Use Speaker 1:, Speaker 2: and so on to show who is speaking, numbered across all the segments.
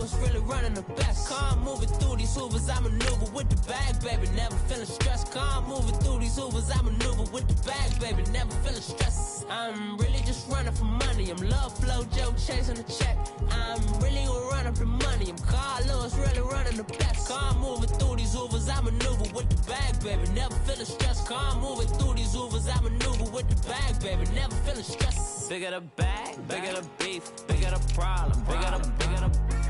Speaker 1: Lewis really running the best. Calm moving through these Hoovers, I maneuver with the bag, baby, never feeling stressed. Calm moving through these Hoovers, I maneuver with the bag, baby, never feeling stressed. I'm really just running for money. I'm love flow, Joe chasing the check. I'm really gonna run up the money. I'm Carl Lewis really running the best. Calm moving through these Hoovers, I maneuver with the bag, baby, never feeling stressed. Calm moving through these Hoovers, I maneuver with the bag, baby, never feeling stressed. Bigger the bag, bigger the beef, bigger the problem, bigger the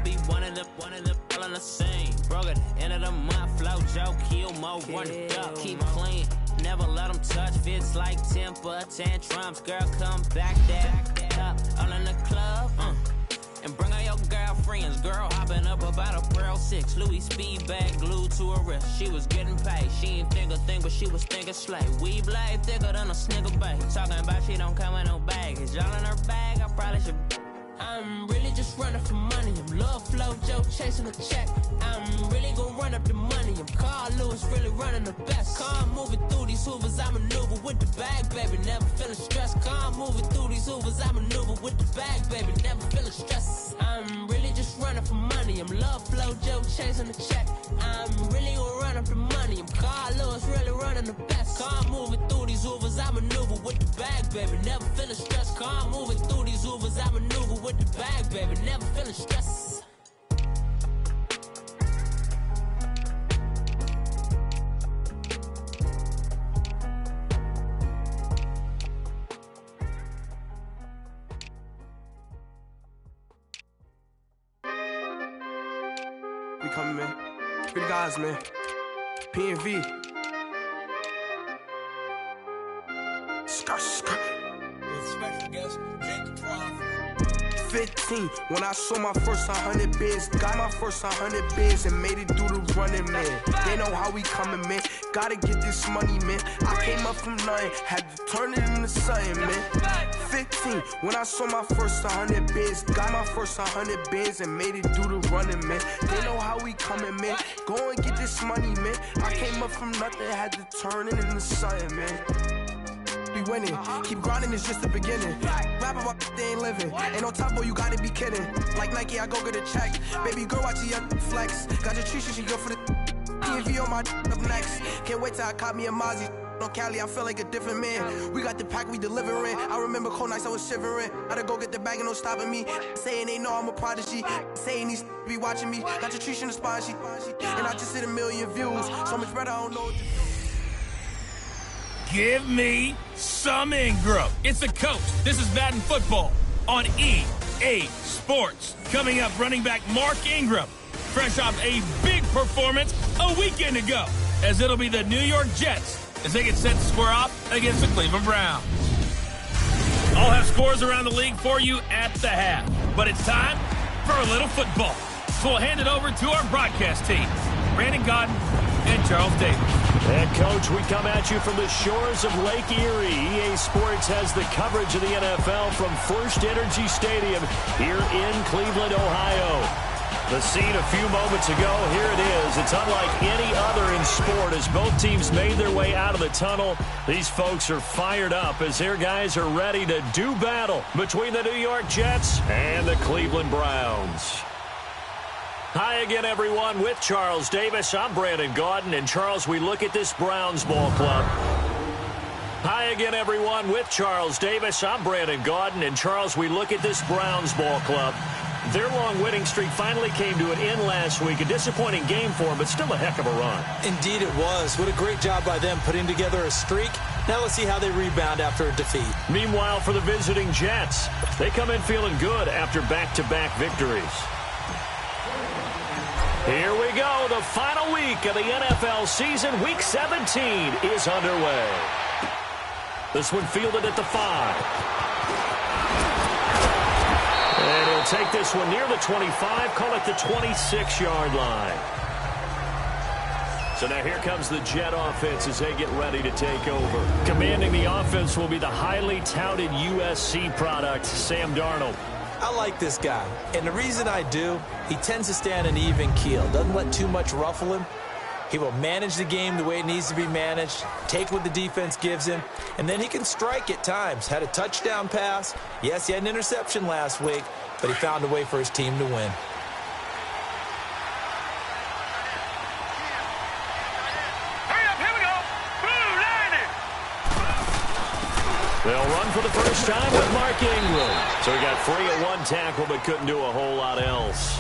Speaker 1: be one in the all in the same. Broke at the end of the month, flow, Joe, kill, mo, run it up, keep clean. Never let them touch, fits like temper tantrums. Girl, come back that up, all in the club, and bring all your girlfriends. Girl hopping up about a Pearl 6, Louis speed bag glued to her wrist. She was getting paid, she ain't think a thing, but she was thinking slay. We blade thicker than a snigger bag. Talking about she don't come with no baggage. Y'all in her bag, I probably should. I'm really just running for money. I'm love flow, Joe chasing the check. I'm really gonna run up the money. I'm Carl Lewis really running the best. Calm moving through these Hoovers, I maneuver with the bag, baby, never feeling stressed. Calm moving through these Hoovers, I maneuver with the bag, baby, never feeling stressed. I'm really just running for money. I'm love flow, Joe chasing the check. I'm really gonna run up the money. I'm Carl Lewis really running the best. Calm moving through these Hoovers, I maneuver with the bag, baby, never feeling stressed. Calm moving through these Hoovers, I maneuver with the bag, baby, never feeling stressed.
Speaker 2: We coming, man. Free the guys, man. P&V. Skirt.
Speaker 3: Special guest, Jake Prof.
Speaker 2: 15, when I saw my first 100 bids, got my first 100 bids and made it through the running, man. They know how we coming, man. Gotta get this money, man. I came up from nothing, had to turn it into something, man. 15, when I saw my first 100 bids, got my first 100 bids and made it through the running, man. They know how we coming, man. Go and get this money, man. I came up from nothing, had to turn it into something, man. Be winning, keep grinding, it's just the beginning. Rap about they ain't living, ain't no top boy, you gotta be kidding. Like Nike, I go get a check. Baby girl, watch your flex. Got your tree, she go for the P&V on my up next. Can't wait till I caught me a Mozzie. On Cali, I feel like a different man. We got the pack, we delivering. I remember cold nights, I was shivering. Gotta go get the bag and no stopping me. Saying they know I'm a prodigy. Saying these be watching me. Got your tree in the spine, she. And I just hit 1 million views. So much better, I don't know what to do.
Speaker 4: Give me some Ingram. It's the coach. This is Madden football on EA Sports. Coming up, running back Mark Ingram, fresh off a big performance a weekend ago, as it'll be the New York Jets as they get set to square off against the Cleveland Browns. I'll have scores around the league for you at the half, but it's time for a little football. So we'll hand it over to our broadcast team, Brandon Godden and Charles Davis.
Speaker 5: And, Coach, we come at you from the shores of Lake Erie. EA Sports has the coverage of the NFL from First Energy Stadium here in Cleveland, Ohio. The scene a few moments ago, here it is. It's unlike any other in sport as both teams made their way out of the tunnel. These folks are fired up as their guys are ready to do battle between the New York Jets and the Cleveland Browns. Hi again, everyone. With Charles Davis, I'm Brandon Gaudin. And, Charles, we look at this Browns ball club. Hi again, everyone. With Charles Davis, I'm Brandon Gaudin. And, Charles, we look at this Browns ball club. Their long winning streak finally came to an end last week. A disappointing game for them, but still a heck of a run.
Speaker 6: Indeed it was. What a great job by them putting together a streak. Now let's see how they rebound after a defeat.
Speaker 5: Meanwhile, for the visiting Jets, they come in feeling good after back-to-back victories. Here we go. The final week of the NFL season. Week 17 is underway. This one fielded at the 5. And he'll take this one near the 25, call it the 26-yard line. So now here comes the Jet offense as they get ready to take over. Commanding the offense will be the highly touted USC product, Sam Darnold.
Speaker 6: I like this guy, and the reason I do, he tends to stand an even keel, doesn't let too much ruffle him. He will manage the game the way it needs to be managed, take what the defense gives him, and then he can strike at times. Had a touchdown pass. Yes, he had an interception last week, but he found a way for his team to win.
Speaker 5: They'll run for the first time with Mark Ingram. So he got free at one tackle but couldn't do a whole lot else.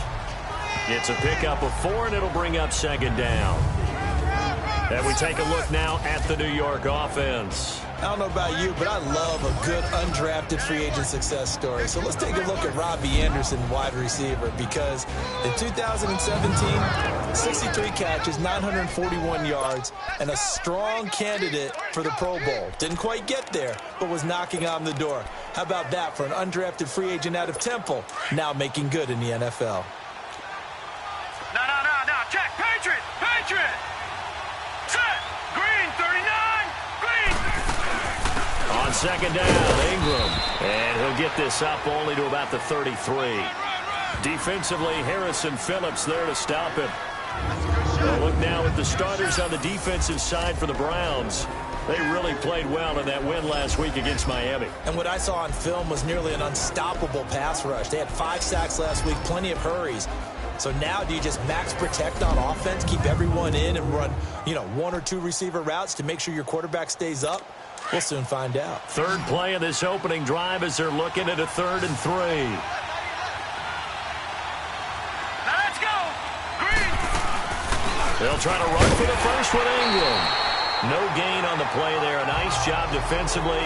Speaker 5: It's a pickup of 4, and it'll bring up second down. And we take a look now at the New York offense.
Speaker 6: I don't know about you, but I love a good undrafted free agent success story. So let's take a look at Robbie Anderson, wide receiver, because in 2017, 63 catches, 941 yards, and a strong candidate for the Pro Bowl. Didn't quite get there, but was knocking on the door. How about that for an undrafted free agent out of Temple, now making good in the NFL?
Speaker 7: No, check, Patriot! Set, Green, 39, Green!
Speaker 5: On second down, Ingram. And he'll get this up only to about the 33. Defensively, Harrison Phillips there to stop him. We'll look now at the starters on the defensive side for the Browns. They really played well in that win last week against Miami.
Speaker 6: And what I saw on film was nearly an unstoppable pass rush. They had 5 sacks last week, plenty of hurries. So now do you just max protect on offense, keep everyone in, and run, 1 or 2 receiver routes to make sure your quarterback stays up? We'll soon find out.
Speaker 5: Third play of this opening drive as they're looking at a 3rd and 3.
Speaker 7: Now let's go! Green!
Speaker 5: They'll try to run for the first with Ingram. No gain on the play there. A nice job defensively,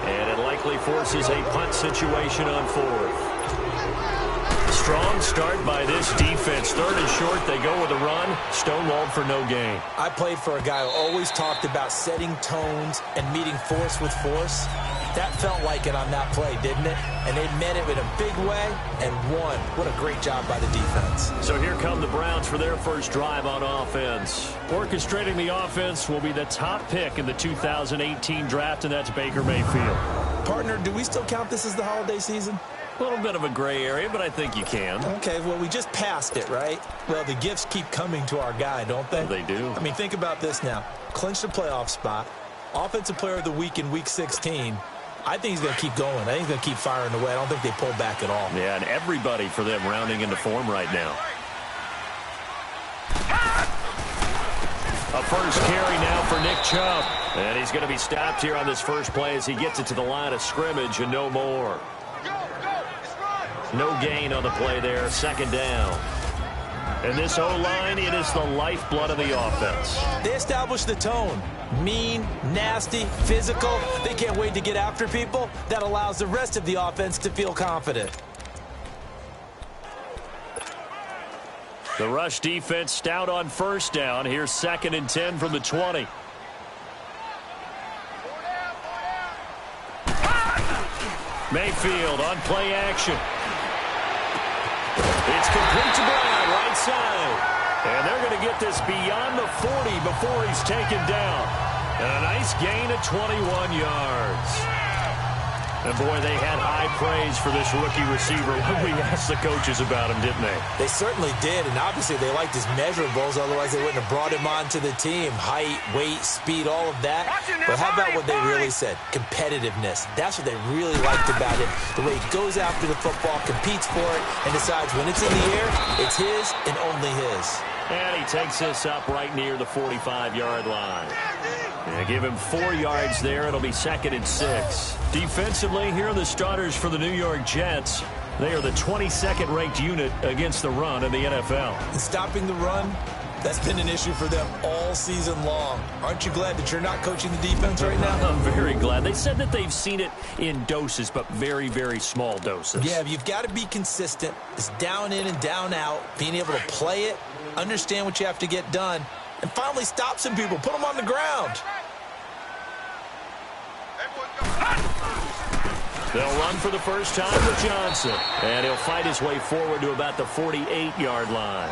Speaker 5: and it likely forces a punt situation on 4th. Strong start by this defense. 3rd and short, they go with a run. Stonewalled for no gain.
Speaker 6: I played for a guy who always talked about setting tones and meeting force with force. That felt like it on that play, didn't it? And they met it in a big way and won. What a great job by the defense.
Speaker 5: So here come the Browns for their first drive on offense. Orchestrating the offense will be the top pick in the 2018 draft, and that's Baker Mayfield.
Speaker 6: Partner, do we still count this as the holiday season?
Speaker 5: A little bit of a gray area, but I think you can.
Speaker 6: Okay, well, we just passed it, right? Well, the gifts keep coming to our guy, don't they?
Speaker 5: They do.
Speaker 6: I mean, think about this now. Clinched a playoff spot. Offensive player of the week in Week 16. I think he's going to keep going. I think he's going to keep firing away. I don't think they pull back at all.
Speaker 5: Yeah, and everybody for them rounding into form right now. A first carry now for Nick Chubb. And he's going to be stopped here on this first play as he gets it to the line of scrimmage and no more. No gain on the play there. 2nd down. And this O-line, it is the lifeblood of the offense.
Speaker 6: They established the tone. Mean, nasty, physical. They can't wait to get after people. That allows the rest of the offense to feel confident.
Speaker 5: The rush defense stout on first down. Here's 2nd and 10 from the 20. Mayfield on play action. It's complete to Brown, right side. And they're going to get this beyond the 40 before he's taken down. And a nice gain of 21 yards. And, boy, they had high praise for this rookie receiver when we asked the coaches about him, didn't they?
Speaker 6: They certainly did, and obviously they liked his measurables. Otherwise, they wouldn't have brought him onto the team. Height, weight, speed, all of that. But how about what they really said? Competitiveness. That's what they really liked about him. The way he goes after the football, competes for it, and decides when it's in the air, it's his and only his.
Speaker 5: And he takes this up right near the 45-yard line. And give him 4 yards there. It'll be 2nd and 6. Defensively, here are the starters for the New York Jets. They are the 22nd ranked unit against the run in the NFL.
Speaker 6: And stopping the run, that's been an issue for them all season long. Aren't you glad that you're not coaching the defense right now?
Speaker 5: I'm very glad. They said that they've seen it in doses, but very, very small doses.
Speaker 6: Yeah, you've got to be consistent. It's down in and down out, being able to play it, understand what you have to get done, and finally stop some people, put them on the ground.
Speaker 5: They'll run for the first time with Johnson, and he'll fight his way forward to about the 48-yard line.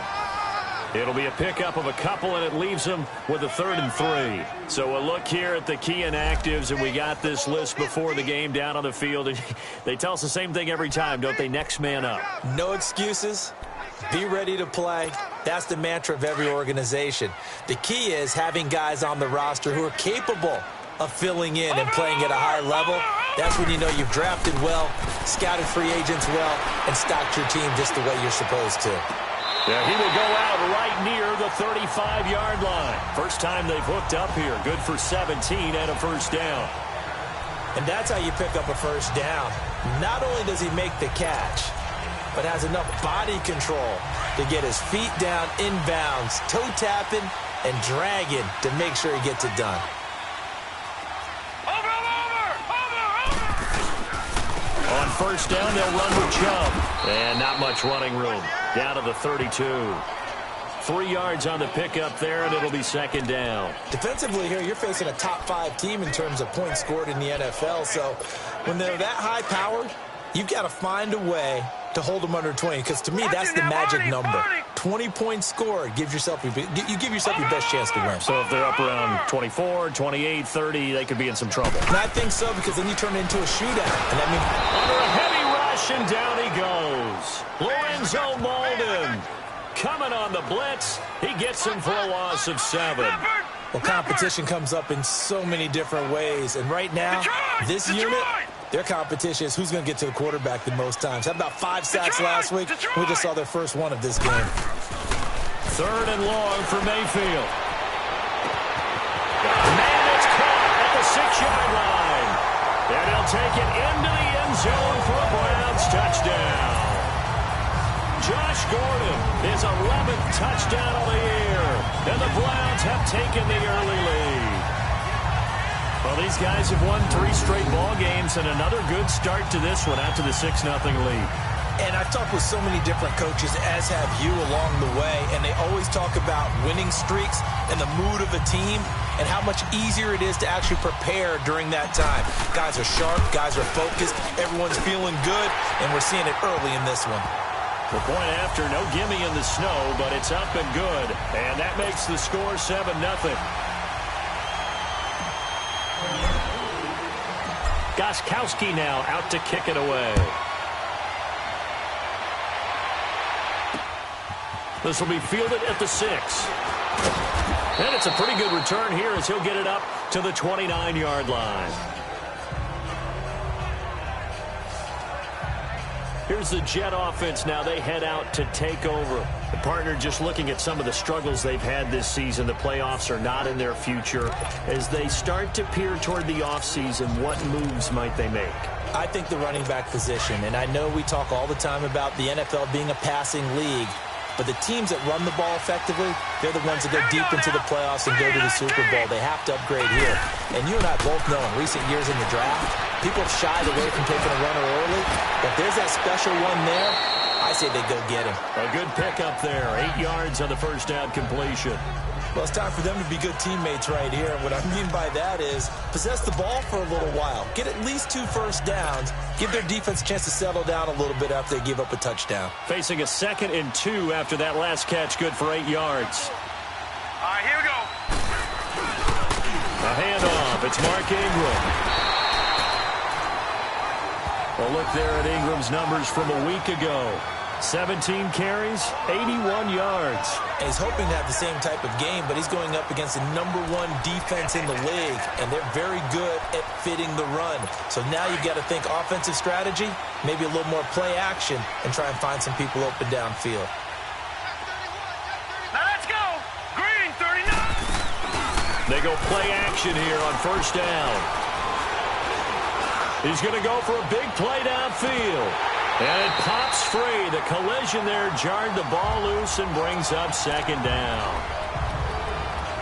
Speaker 5: It'll be a pickup of a couple, and it leaves him with a 3rd and 3. So a look here at the key inactives, and we got this list before the game down on the field. And they tell us the same thing every time, don't they? Next man up.
Speaker 6: No excuses. Be ready to play. That's the mantra of every organization. The key is having guys on the roster who are capable of filling in and playing at a high level. That's when you know you've drafted well, scouted free agents well, and stocked your team just the way you're supposed to.
Speaker 5: Yeah, he will go out right near the 35-yard line. First time they've hooked up here. Good for 17 and a first down.
Speaker 6: And that's how you pick up a first down. Not only does he make the catch, but has enough body control to get his feet down inbounds, toe tapping and dragging to make sure he gets it done.
Speaker 5: On first down, they'll run with Chubb. And not much running room. Down to the 32. 3 yards on the pickup there, and it'll be second down.
Speaker 6: Defensively here, you're facing a top-5 team in terms of points scored in the NFL. So when they're that high-powered, you've got to find a way to hold them under 20. Because to me, that's the magic number. 20 points scored gives yourself you give yourself your best chance to win.
Speaker 5: So if they're up around 24, 28, 30, they could be in some trouble.
Speaker 6: And I think so, because then you turn it into a shootout. And that means
Speaker 5: under a heavy rush, and down he goes. Lorenzo Molden coming on the blitz. He gets him for a loss of 7.
Speaker 6: Well, competition comes up in so many different ways. And right now, this unit, their competition is who's going to get to the quarterback the most times. Had about 5 sacks last week. We just saw their first one of this game.
Speaker 5: 3rd and long for Mayfield. Man, it's caught at the 6-yard line. And he'll take it into the end zone for a Browns touchdown. Josh Gordon, his 11th touchdown of the year. And the Browns have taken the early lead. Well, these guys have won 3 straight ball games and another good start to this one after the 6-0 lead.
Speaker 6: And I've talked with so many different coaches, as have you, along the way, and they always talk about winning streaks and the mood of a team and how much easier it is to actually prepare during that time. Guys are sharp, guys are focused, everyone's feeling good, and we're seeing it early in this one.
Speaker 5: The point after, no gimme in the snow, but it's up and good, and that makes the score 7-0. Gostkowski now out to kick it away. This will be fielded at the 6. And it's a pretty good return here as he'll get it up to the 29-yard line. Here's the Jet offense now. They head out to take over. The partner just looking at some of the struggles they've had this season. The playoffs are not in their future. As they start to peer toward the offseason, what moves might they make?
Speaker 6: I think the running back position, and I know we talk all the time about the NFL being a passing league, but the teams that run the ball effectively, they're the ones that go deep into the playoffs and go to the Super Bowl. They have to upgrade here. And you and I both know in recent years in the draft, people have shied away from taking a runner early. But if there's that special one there, I say they go get him.
Speaker 5: A good pickup there. 8 yards on the first down completion.
Speaker 6: Well, it's time for them to be good teammates right here. And what I mean by that is possess the ball for a little while. Get at least 2 first downs. Give their defense a chance to settle down a little bit after they give up a touchdown.
Speaker 5: Facing a 2nd and 2 after that last catch. Good for 8 yards.
Speaker 7: All right, here we go.
Speaker 5: A handoff. It's Mark Ingram. Well, look there at Ingram's numbers from a week ago. 17 carries, 81 yards.
Speaker 6: And he's hoping to have the same type of game, but he's going up against the #1 defense in the league, and they're very good at fitting the run. So now you've got to think offensive strategy, maybe a little more play action, and try and find some people open downfield.
Speaker 7: Now let's go. Green, 39.
Speaker 5: They go play action here on first down. He's going to go for a big play downfield. And it pops free. The collision there jarred the ball loose and brings up 2nd down.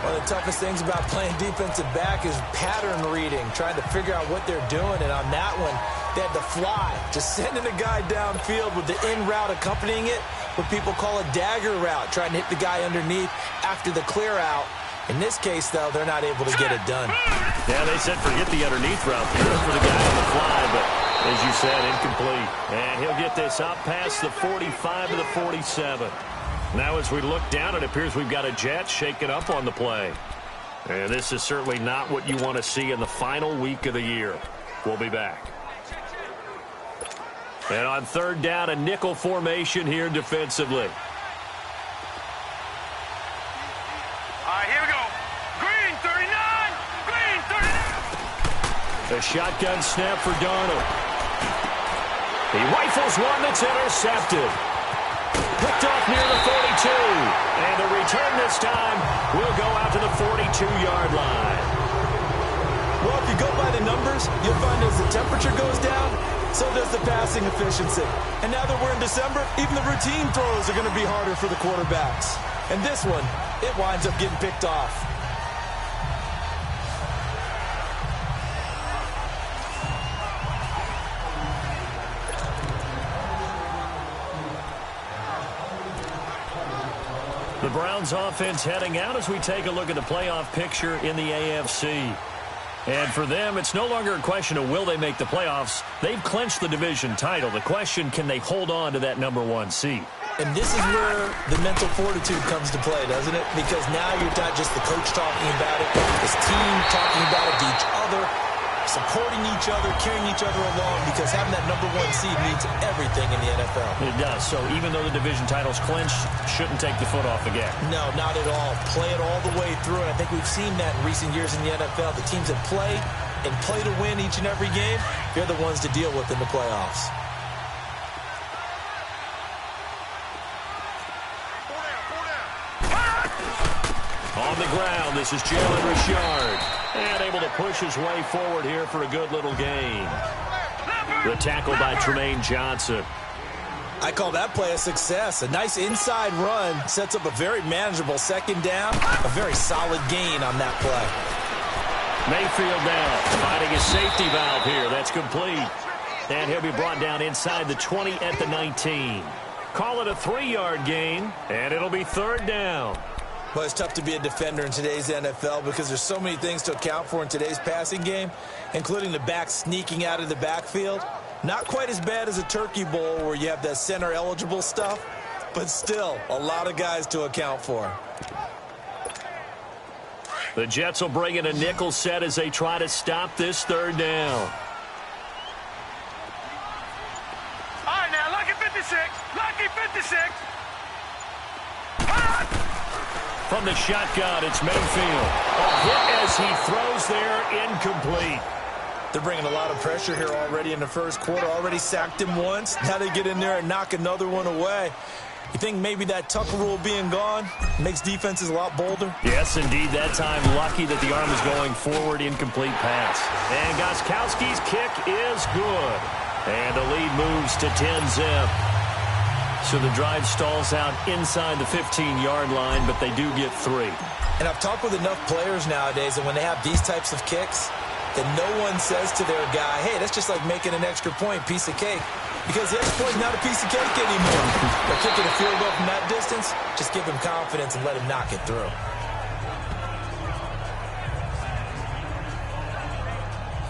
Speaker 6: One of the toughest things about playing defensive back is pattern reading, trying to figure out what they're doing. And on that one, they had to fly, just sending a guy downfield with the in route accompanying it, what people call a dagger route, trying to hit the guy underneath after the clear out. In this case, though, they're not able to get it done.
Speaker 5: Yeah, they said forget the underneath route there for the guy on the fly, but as you said, incomplete. And he'll get this up past the 45 to the 47. Now as we look down, it appears we've got a Jet shaking up on the play. And this is certainly not what you want to see in the final week of the year. We'll be back. And on 3rd down, a nickel formation here defensively.
Speaker 7: All right, here we go. Green, 39. Green, 39.
Speaker 5: A shotgun snap for Darnold. He rifles one that's intercepted. Picked off near the 42. And the return this time will go out to the 42-yard line.
Speaker 6: Well, if you go by the numbers, you'll find as the temperature goes down, so does the passing efficiency. And now that we're in December, even the routine throws are going to be harder for the quarterbacks. And this one, it winds up getting picked off.
Speaker 5: The Browns offense heading out as we take a look at the playoff picture in the AFC. And for them, it's no longer a question of will they make the playoffs. They've clinched the division title. The question, can they hold on to that #1 seed?
Speaker 6: And this is where the mental fortitude comes to play, doesn't it? Because now you're not just the coach talking about it, this team talking about it to each other, supporting each other, carrying each other along, because having that #1 seed means everything in the NFL.
Speaker 5: It does. So even though the division title's clinched, shouldn't take the foot off the gas.
Speaker 6: No, not at all. Play it all the way through, and I think we've seen that in recent years in the NFL. The teams that play and play to win each and every game, they're the ones to deal with in the playoffs.
Speaker 5: On the ground, this is Jalen Richard. And able to push his way forward here for a good little gain. The tackle by Tremaine Johnson.
Speaker 6: I call that play a success. A nice inside run sets up a very manageable second down. A very solid gain on that play.
Speaker 5: Mayfield now finding his safety valve here. That's complete. And he'll be brought down inside the 20 at the 19. Call it a 3-yard gain, and it'll be 3rd down.
Speaker 6: Well, it's tough to be a defender in today's NFL because there's so many things to account for in today's passing game, including the back sneaking out of the backfield. Not quite as bad as a turkey bowl where you have that center-eligible stuff, but still a lot of guys to account for.
Speaker 5: The Jets will bring in a nickel set as they try to stop this 3rd down.
Speaker 7: All right, now, lucky 56. Lucky 56.
Speaker 5: From the shotgun, it's Mayfield. A hit as he throws there, incomplete.
Speaker 6: They're bringing a lot of pressure here already in the first quarter. Already sacked him once. Now they get in there and knock another one away. You think maybe that Tucker rule being gone makes defenses a lot bolder?
Speaker 5: Yes, indeed. That time, lucky that the arm is going forward, incomplete pass. And Gostkowski's kick is good. And the lead moves to 10-zip. So the drive stalls out inside the 15-yard line, but they do get 3.
Speaker 6: And I've talked with enough players nowadays, and when they have these types of kicks, that no one says to their guy, hey, that's just like making an extra point, piece of cake. Because the extra point's not a piece of cake anymore. They're kicking a field goal from that distance, just give him confidence and let him knock it through.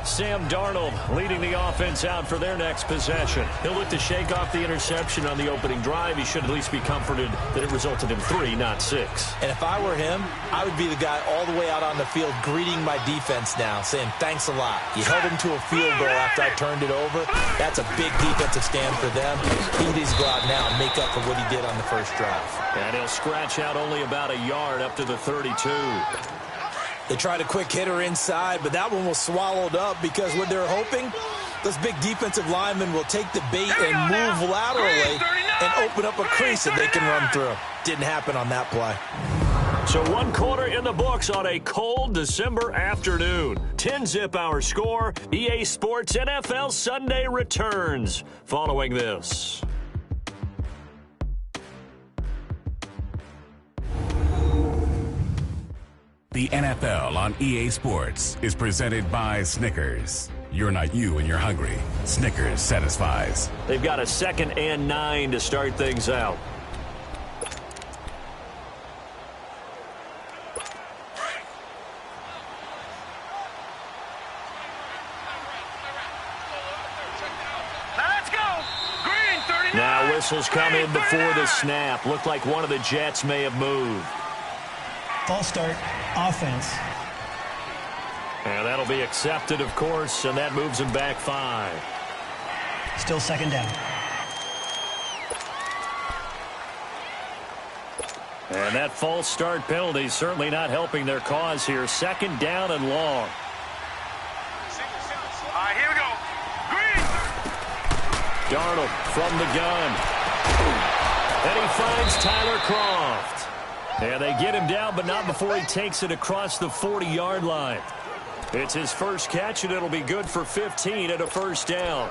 Speaker 5: Sam Darnold leading the offense out for their next possession. He'll look to shake off the interception on the opening drive. He should at least be comforted that it resulted in 3, not 6.
Speaker 6: And if I were him, I would be the guy all the way out on the field greeting my defense now, saying thanks a lot. You held him to a field goal after I turned it over. That's a big defensive stand for them. He needs to go out now and make up for what he did on the first drive.
Speaker 5: And he'll scratch out only about a yard up to the 32.
Speaker 6: They tried a quick hitter inside, but that one was swallowed up because what they're hoping, those big defensive linemen will take the bait and move laterally and open up a crease that they can run through. Didn't happen on that play.
Speaker 5: So 1 quarter in the books on a cold December afternoon. 10-zip our score. EA Sports NFL Sunday returns following this.
Speaker 8: The NFL on EA Sports is presented by Snickers. You're not you and you're hungry. Snickers satisfies.
Speaker 5: They've got a 2nd and 9 to start things out.
Speaker 7: Let's go. Green 39.
Speaker 5: Now whistles come in before the snap. Looked like one of the Jets may have moved.
Speaker 9: False start, offense.
Speaker 5: And that'll be accepted, of course, and that moves him back 5.
Speaker 9: Still 2nd down.
Speaker 5: And that false start penalty certainly not helping their cause here. 2nd down and long.
Speaker 7: All right, here we go. Green.
Speaker 5: Darnold from the gun. And he finds Tyler Kroft. And they get him down, but not before he takes it across the 40-yard line. It's his first catch, and it'll be good for 15 and a first down.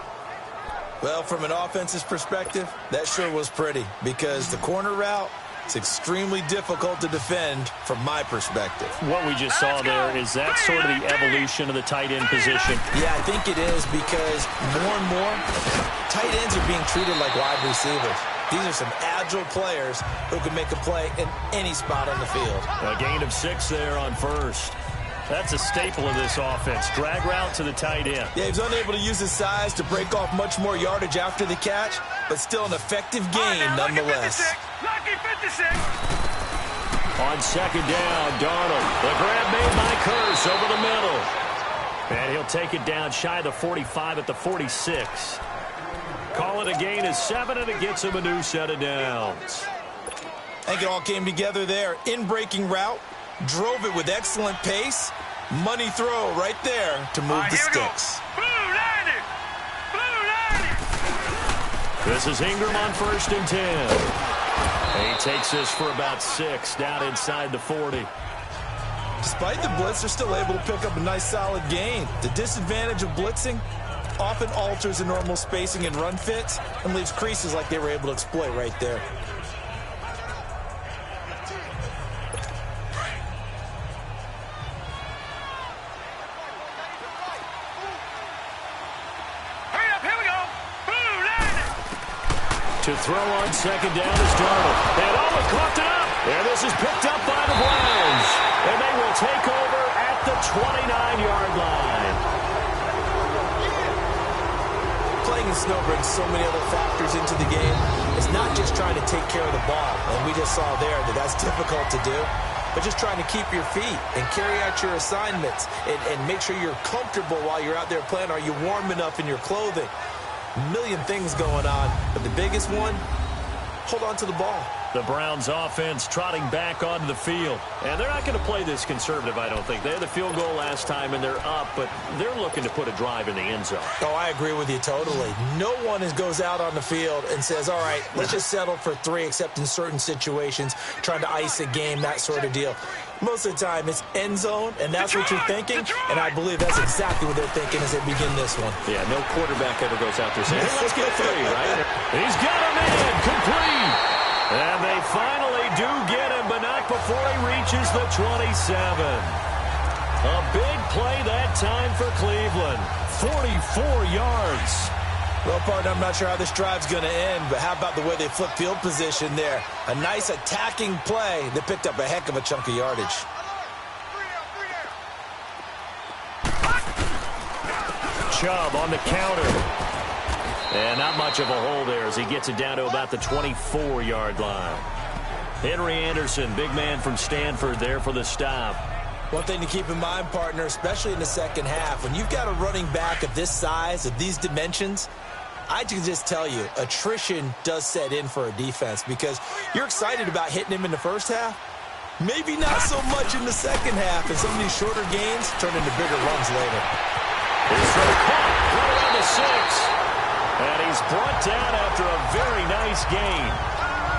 Speaker 6: Well, from an offense's perspective, that sure was pretty because the corner route, it's extremely difficult to defend from my perspective.
Speaker 5: What we just saw there, is that sort of the evolution of the tight end position?
Speaker 6: Yeah, I think it is because more and more, tight ends are being treated like wide receivers. These are some agile players who can make a play in any spot on the field.
Speaker 5: A gain of 6 there on first. That's a staple of this offense. Drag route to the tight end.
Speaker 6: Yeah, he's unable to use his size to break off much more yardage after the catch, but still an effective gain nonetheless.
Speaker 7: Lucky 56.
Speaker 5: On second down, Darnold. The grab made by Curse over the middle. And he'll take it down shy of the 45 at the 46. Call it a gain of 7, and it gets him a new set of downs.
Speaker 6: I think it all came together there. In-breaking route, drove it with excellent pace. Money throw right there to move the sticks.
Speaker 7: Blue 90. Blue 90.
Speaker 5: This is Ingram on first and 10. And he takes this for about 6 down inside the 40.
Speaker 6: Despite the blitz, they're still able to pick up a nice solid gain. The disadvantage of blitzing often alters the normal spacing and run fits and leaves creases like they were able to exploit right there.
Speaker 7: Hurry up, here we go. Blue 90.
Speaker 5: To throw on second down is Darnold. And coughed it up. And this is picked up by the Browns. And they will take over at the 29-yard line.
Speaker 6: Playing in snow brings so many other factors into the game. It's not just trying to take care of the ball, and we just saw there that that's difficult to do, but just trying to keep your feet and carry out your assignments and make sure you're comfortable while you're out there playing. Are you warm enough in your clothing? A million things going on, but the biggest one, hold on to the ball.
Speaker 5: The Browns offense trotting back onto the field. And they're not going to play this conservative, I don't think. They had the field goal last time, and they're up, but they're looking to put a drive in the end zone.
Speaker 6: Oh, I agree with you totally. No one goes out on the field and says, all right, let's just settle for 3, except in certain situations, trying to ice a game, that sort of deal. Most of the time, it's end zone, and that's what you're thinking, and I believe that's exactly what they're thinking as they begin this one.
Speaker 5: Yeah, no quarterback ever goes out there saying, hey, let's get 3, right? He's got a man, complete. And they finally do get him, but not before he reaches the 27. A big play that time for Cleveland. 44 yards.
Speaker 6: Well, partner, I'm not sure how this drive's going to end, but how about the way they flip field position there? A nice attacking play that picked up a heck of a chunk of yardage.
Speaker 5: Chubb on the counter. And not much of a hole there as he gets it down to about the 24-yard line. Henry Anderson, big man from Stanford, there for the stop.
Speaker 6: One thing to keep in mind, partner, especially in the second half, when you've got a running back of this size, of these dimensions, I can just tell you, attrition does set in for a defense because you're excited about hitting him in the first half. Maybe not so much in the second half, and some of these shorter gains turn into bigger runs later.
Speaker 5: Here's throw caught, right around the 6. And he's brought down after a very nice gain.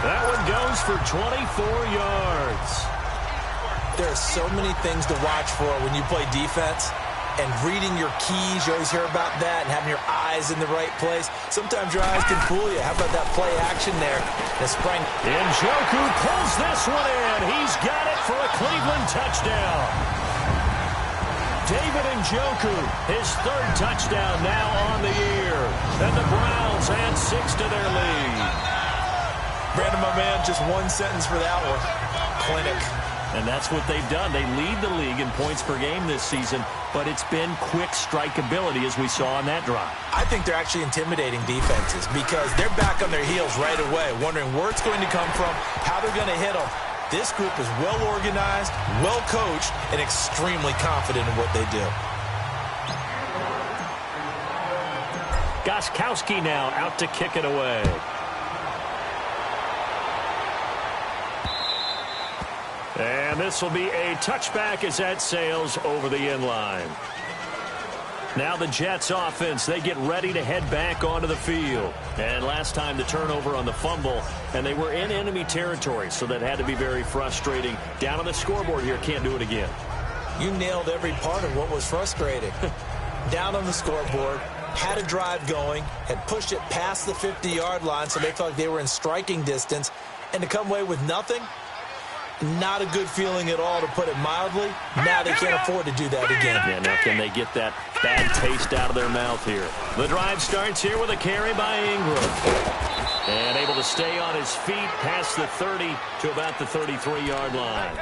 Speaker 5: That one goes for 24 yards.
Speaker 6: There are so many things to watch for when you play defense. And reading your keys, you always hear about that, and having your eyes in the right place. Sometimes your eyes can fool you. How about that play action there? The spring.
Speaker 5: Njoku pulls this one in. He's got it for a Cleveland touchdown. David Njoku, his 3rd touchdown now on the year. And the Browns add 6 to their lead.
Speaker 6: Brandon, my man, just one sentence for that one. Clinic.
Speaker 5: And that's what they've done. They lead the league in points per game this season, but it's been quick strikeability as we saw on that drive.
Speaker 6: I think they're actually intimidating defenses because they're back on their heels right away, wondering where it's going to come from, how they're going to hit them. This group is well organized, well coached, and extremely confident in what they do.
Speaker 5: Gostkowski now out to kick it away. And this will be a touchback as that sails over the end line. Now the Jets offense, they get ready to head back onto the field. And last time the turnover on the fumble, and they were in enemy territory, so that had to be very frustrating. Down on the scoreboard here, can't do it again.
Speaker 6: You nailed every part of what was frustrating. Down on the scoreboard, had a drive going, had pushed it past the 50-yard line so they felt like they were in striking distance, and to come away with nothing, not a good feeling at all, to put it mildly. Now they can't afford to do that again.
Speaker 5: Yeah, now can they get that bad taste out of their mouth here? The drive starts here with a carry by Ingram. And able to stay on his feet past the 30 to about the 33-yard line.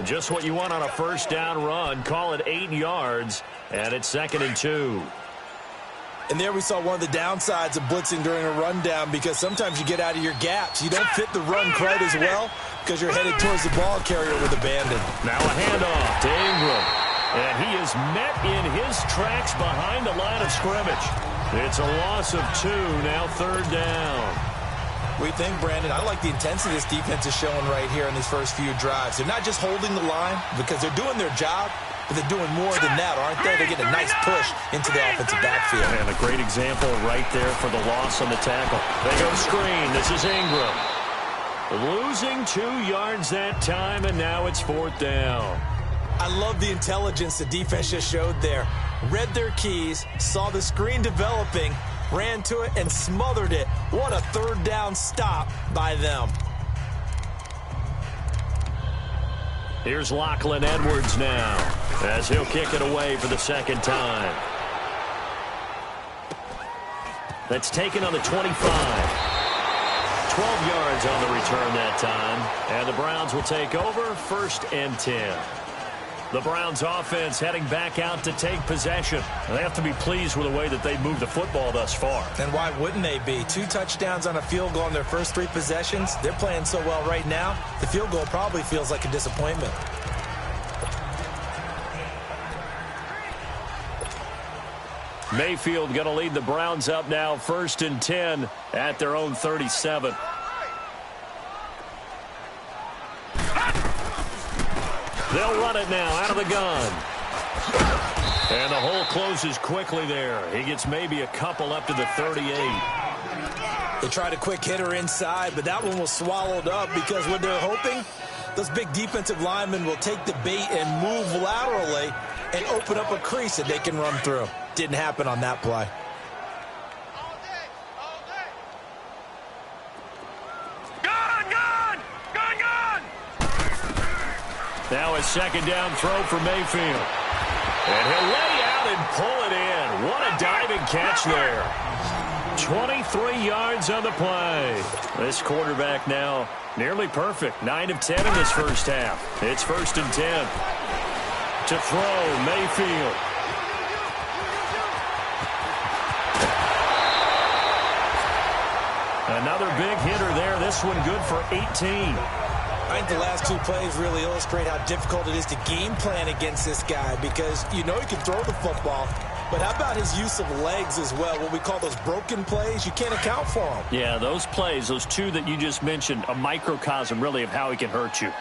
Speaker 5: Just what you want on a first down run. Call it 8 yards, and it's 2nd and 2.
Speaker 6: And there we saw one of the downsides of blitzing during a rundown, because sometimes you get out of your gaps. You don't fit the run quite as well because you're headed towards the ball carrier with abandon.
Speaker 5: Now a handoff to Ingram. And he is met in his tracks behind the line of scrimmage. It's a loss of 2, now 3rd down.
Speaker 6: We think, Brandon, I like the intensity this defense is showing right here in these first few drives. They're not just holding the line because they're doing their job, but they're doing more than that, aren't they? They're getting a nice push into the offensive backfield.
Speaker 5: And a great example right there for the loss on the tackle. They go screen. This is Ingram. Losing 2 yards that time, and now it's 4th down.
Speaker 6: I love the intelligence the defense just showed there. Read their keys, saw the screen developing, ran to it, and smothered it. What a 3rd down stop by them.
Speaker 5: Here's Lachlan Edwards now, as he'll kick it away for the 2nd time. That's taken on the 25. 12 yards on the return that time. And the Browns will take over, 1st and 10. The Browns offense heading back out to take possession. They have to be pleased with the way that they've moved the football thus far.
Speaker 6: And why wouldn't they be? 2 touchdowns on a field goal in their first 3 possessions. They're playing so well right now, the field goal probably feels like a disappointment.
Speaker 5: Mayfield going to lead the Browns up now, 1st and 10 at their own 37. They'll run it now out of the gun. And the hole closes quickly there. He gets maybe a couple up to the 38.
Speaker 6: They tried a quick hitter inside, but that one was swallowed up because what they're hoping, those big defensive linemen will take the bait and move laterally and open up a crease that they can run through. Didn't happen on that play.
Speaker 5: Now a 2nd down throw for Mayfield. And he'll lay out and pull it in. What a diving catch there. 23 yards on the play. This quarterback now nearly perfect. 9 of 10 in this first half. It's 1st and 10. To throw, Mayfield. Another big hitter there. This one good for 18.
Speaker 6: I think the last 2 plays really illustrate how difficult it is to game plan against this guy, because you know he can throw the football, but how about his use of legs as well? What we call those broken plays, you can't account for them.
Speaker 5: Yeah, those plays, those 2 that you just mentioned, a microcosm really of how he can hurt you.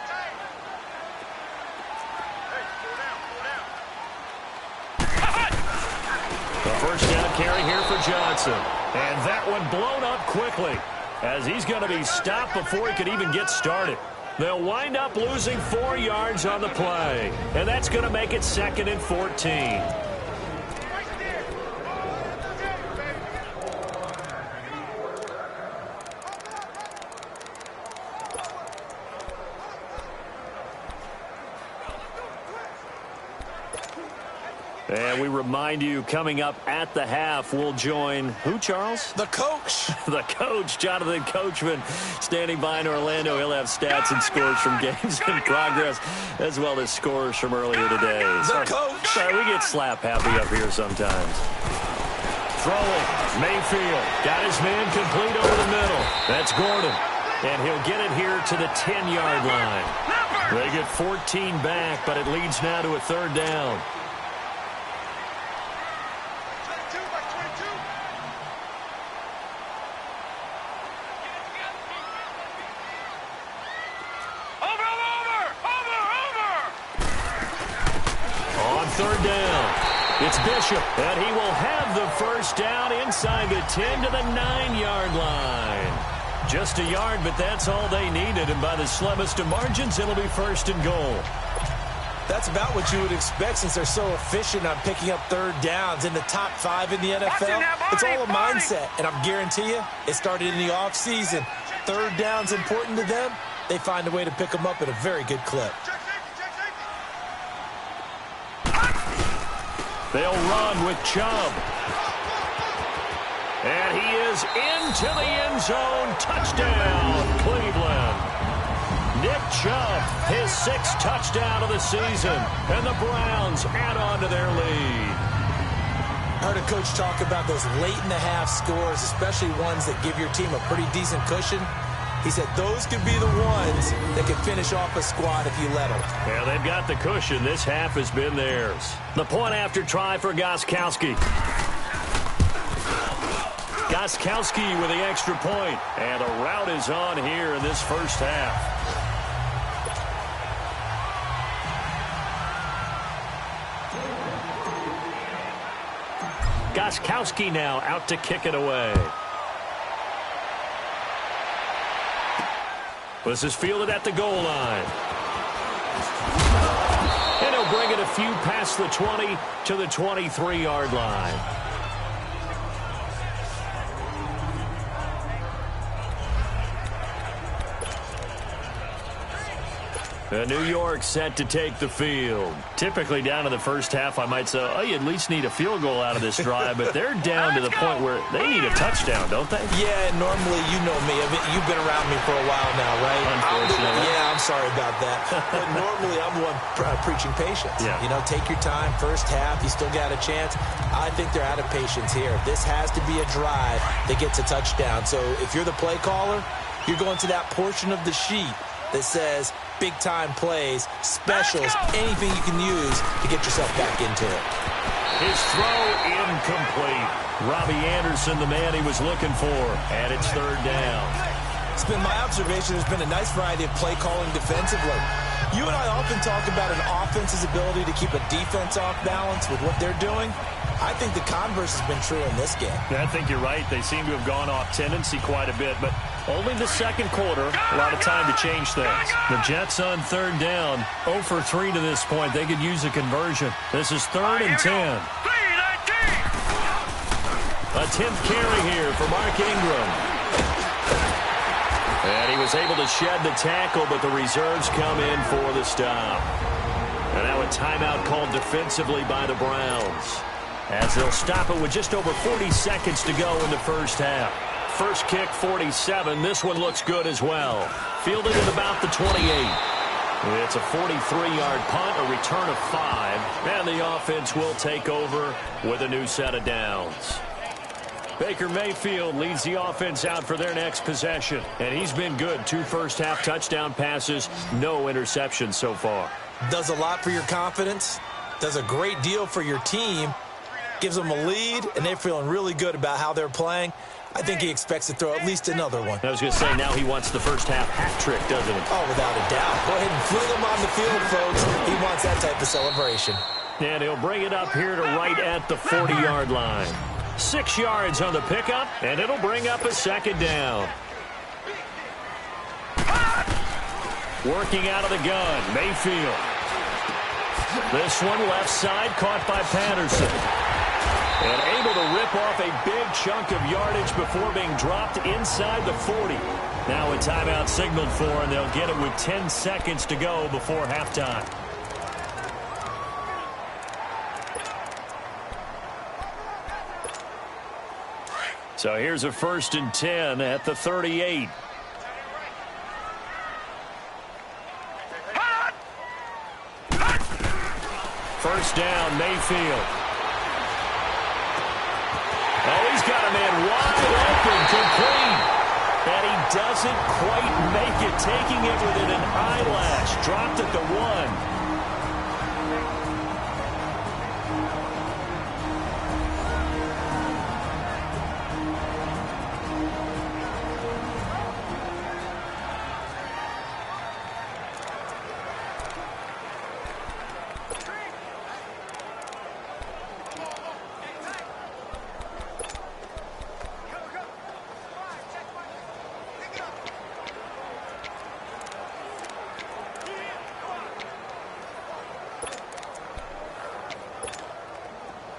Speaker 5: The first down carry here for Johnson. And that one blown up quickly, as he's going to be stopped before he could even get started. They'll wind up losing 4 yards on the play, and that's going to make it 2nd and 14. And we remind you, coming up at the half, we'll join who, Charles?
Speaker 6: The coach.
Speaker 5: The coach, Jonathan Coachman, standing by in Orlando. He'll have stats and scores from games in progress, as well as scores from earlier today. Sorry, we get slap happy up here sometimes. Throwing, Mayfield, got his man complete over the middle. That's Gordon, and he'll get it here to the 10-yard line. They get 14 back, but it leads now to a 3rd down. It's Bishop, and he will have the first down inside the 10 to the 9-yard line. Just a yard, but that's all they needed, and by the slimmest of margins, it'll be 1st and goal.
Speaker 6: That's about what you would expect since they're so efficient on picking up third downs in the top 5 in the NFL. It's all a mindset, and I guarantee you it started in the offseason. Third down's important to them. They find a way to pick them up at a very good clip.
Speaker 5: They'll run with Chubb. And he is into the end zone. Touchdown, Cleveland. Nick Chubb, his 6th touchdown of the season. And the Browns add on to their lead.
Speaker 6: I heard a coach talk about those late-in-the-half scores, especially ones that give your team a pretty decent cushion. He said those could be the ones that can finish off a squad if you let them.
Speaker 5: Yeah, they've got the cushion. This half has been theirs. The point after try for Gostkowski. Gostkowski with the extra point. And a rout is on here in this first half. Gostkowski now out to kick it away. This is fielded at the goal line. And he'll bring it a few past the 20 to the 23-yard line. New York set to take the field. Typically down in the first half, I might say, oh, you at least need a field goal out of this drive, but they're down to the point where they need a touchdown, don't they?
Speaker 6: Yeah, normally, you know me. I mean, you've been around me for a while now, right?
Speaker 5: Unfortunately.
Speaker 6: Yeah, I'm sorry about that. But normally, I'm the one preaching patience.
Speaker 5: Yeah.
Speaker 6: You know, take your time. First half, you still got a chance. I think they're out of patience here. This has to be a drive that gets a touchdown. So if you're the play caller, you're going to that portion of the sheet that says big-time plays, specials, anything you can use to get yourself back into it.
Speaker 5: His throw incomplete. Robbie Anderson, the man he was looking for, and it's third down.
Speaker 6: It's been my observation there's been a nice variety of play calling defensively. You and I often talk about an offense's ability to keep a defense off balance with what they're doing. I think the converse has been true in this game.
Speaker 5: I think you're right. They seem to have gone off tendency quite a bit, but only the second quarter, a lot of time to change things. The Jets on third down, 0 for 3 to this point. They could use a conversion. This is 3rd and 10. A 10th carry here for Mark Ingram. And he was able to shed the tackle, but the reserves come in for the stop. And now a timeout called defensively by the Browns, as they'll stop it with just over 40 seconds to go in the first half. First kick, 47. This one looks good as well. Fielded at about the 28. It's a 43-yard punt, a return of 5, and the offense will take over with a new set of downs. Baker Mayfield leads the offense out for their next possession, and he's been good. 2 first-half touchdown passes, no interceptions so far.
Speaker 6: Does a lot for your confidence, does a great deal for your team, gives them a lead, and they're feeling really good about how they're playing. I think he expects to throw at least another one.
Speaker 5: I was going to say, now he wants the first-half hat trick, doesn't he?
Speaker 6: Oh, without a doubt. Go ahead and fling him on the field, folks. He wants that type of celebration.
Speaker 5: And he'll bring it up here to right at the 40-yard line. 6 yards on the pickup, and it'll bring up a second down. Working out of the gun, Mayfield. This one left side, caught by Patterson. And able to rip off a big chunk of yardage before being dropped inside the 40. Now a timeout signaled for, and they'll get it with 10 seconds to go before halftime. So here's a 1st and 10 at the 38. First down, Mayfield. Oh, he's got a man wide open, complete. And he doesn't quite make it, taking it within an eyelash. Dropped at the 1.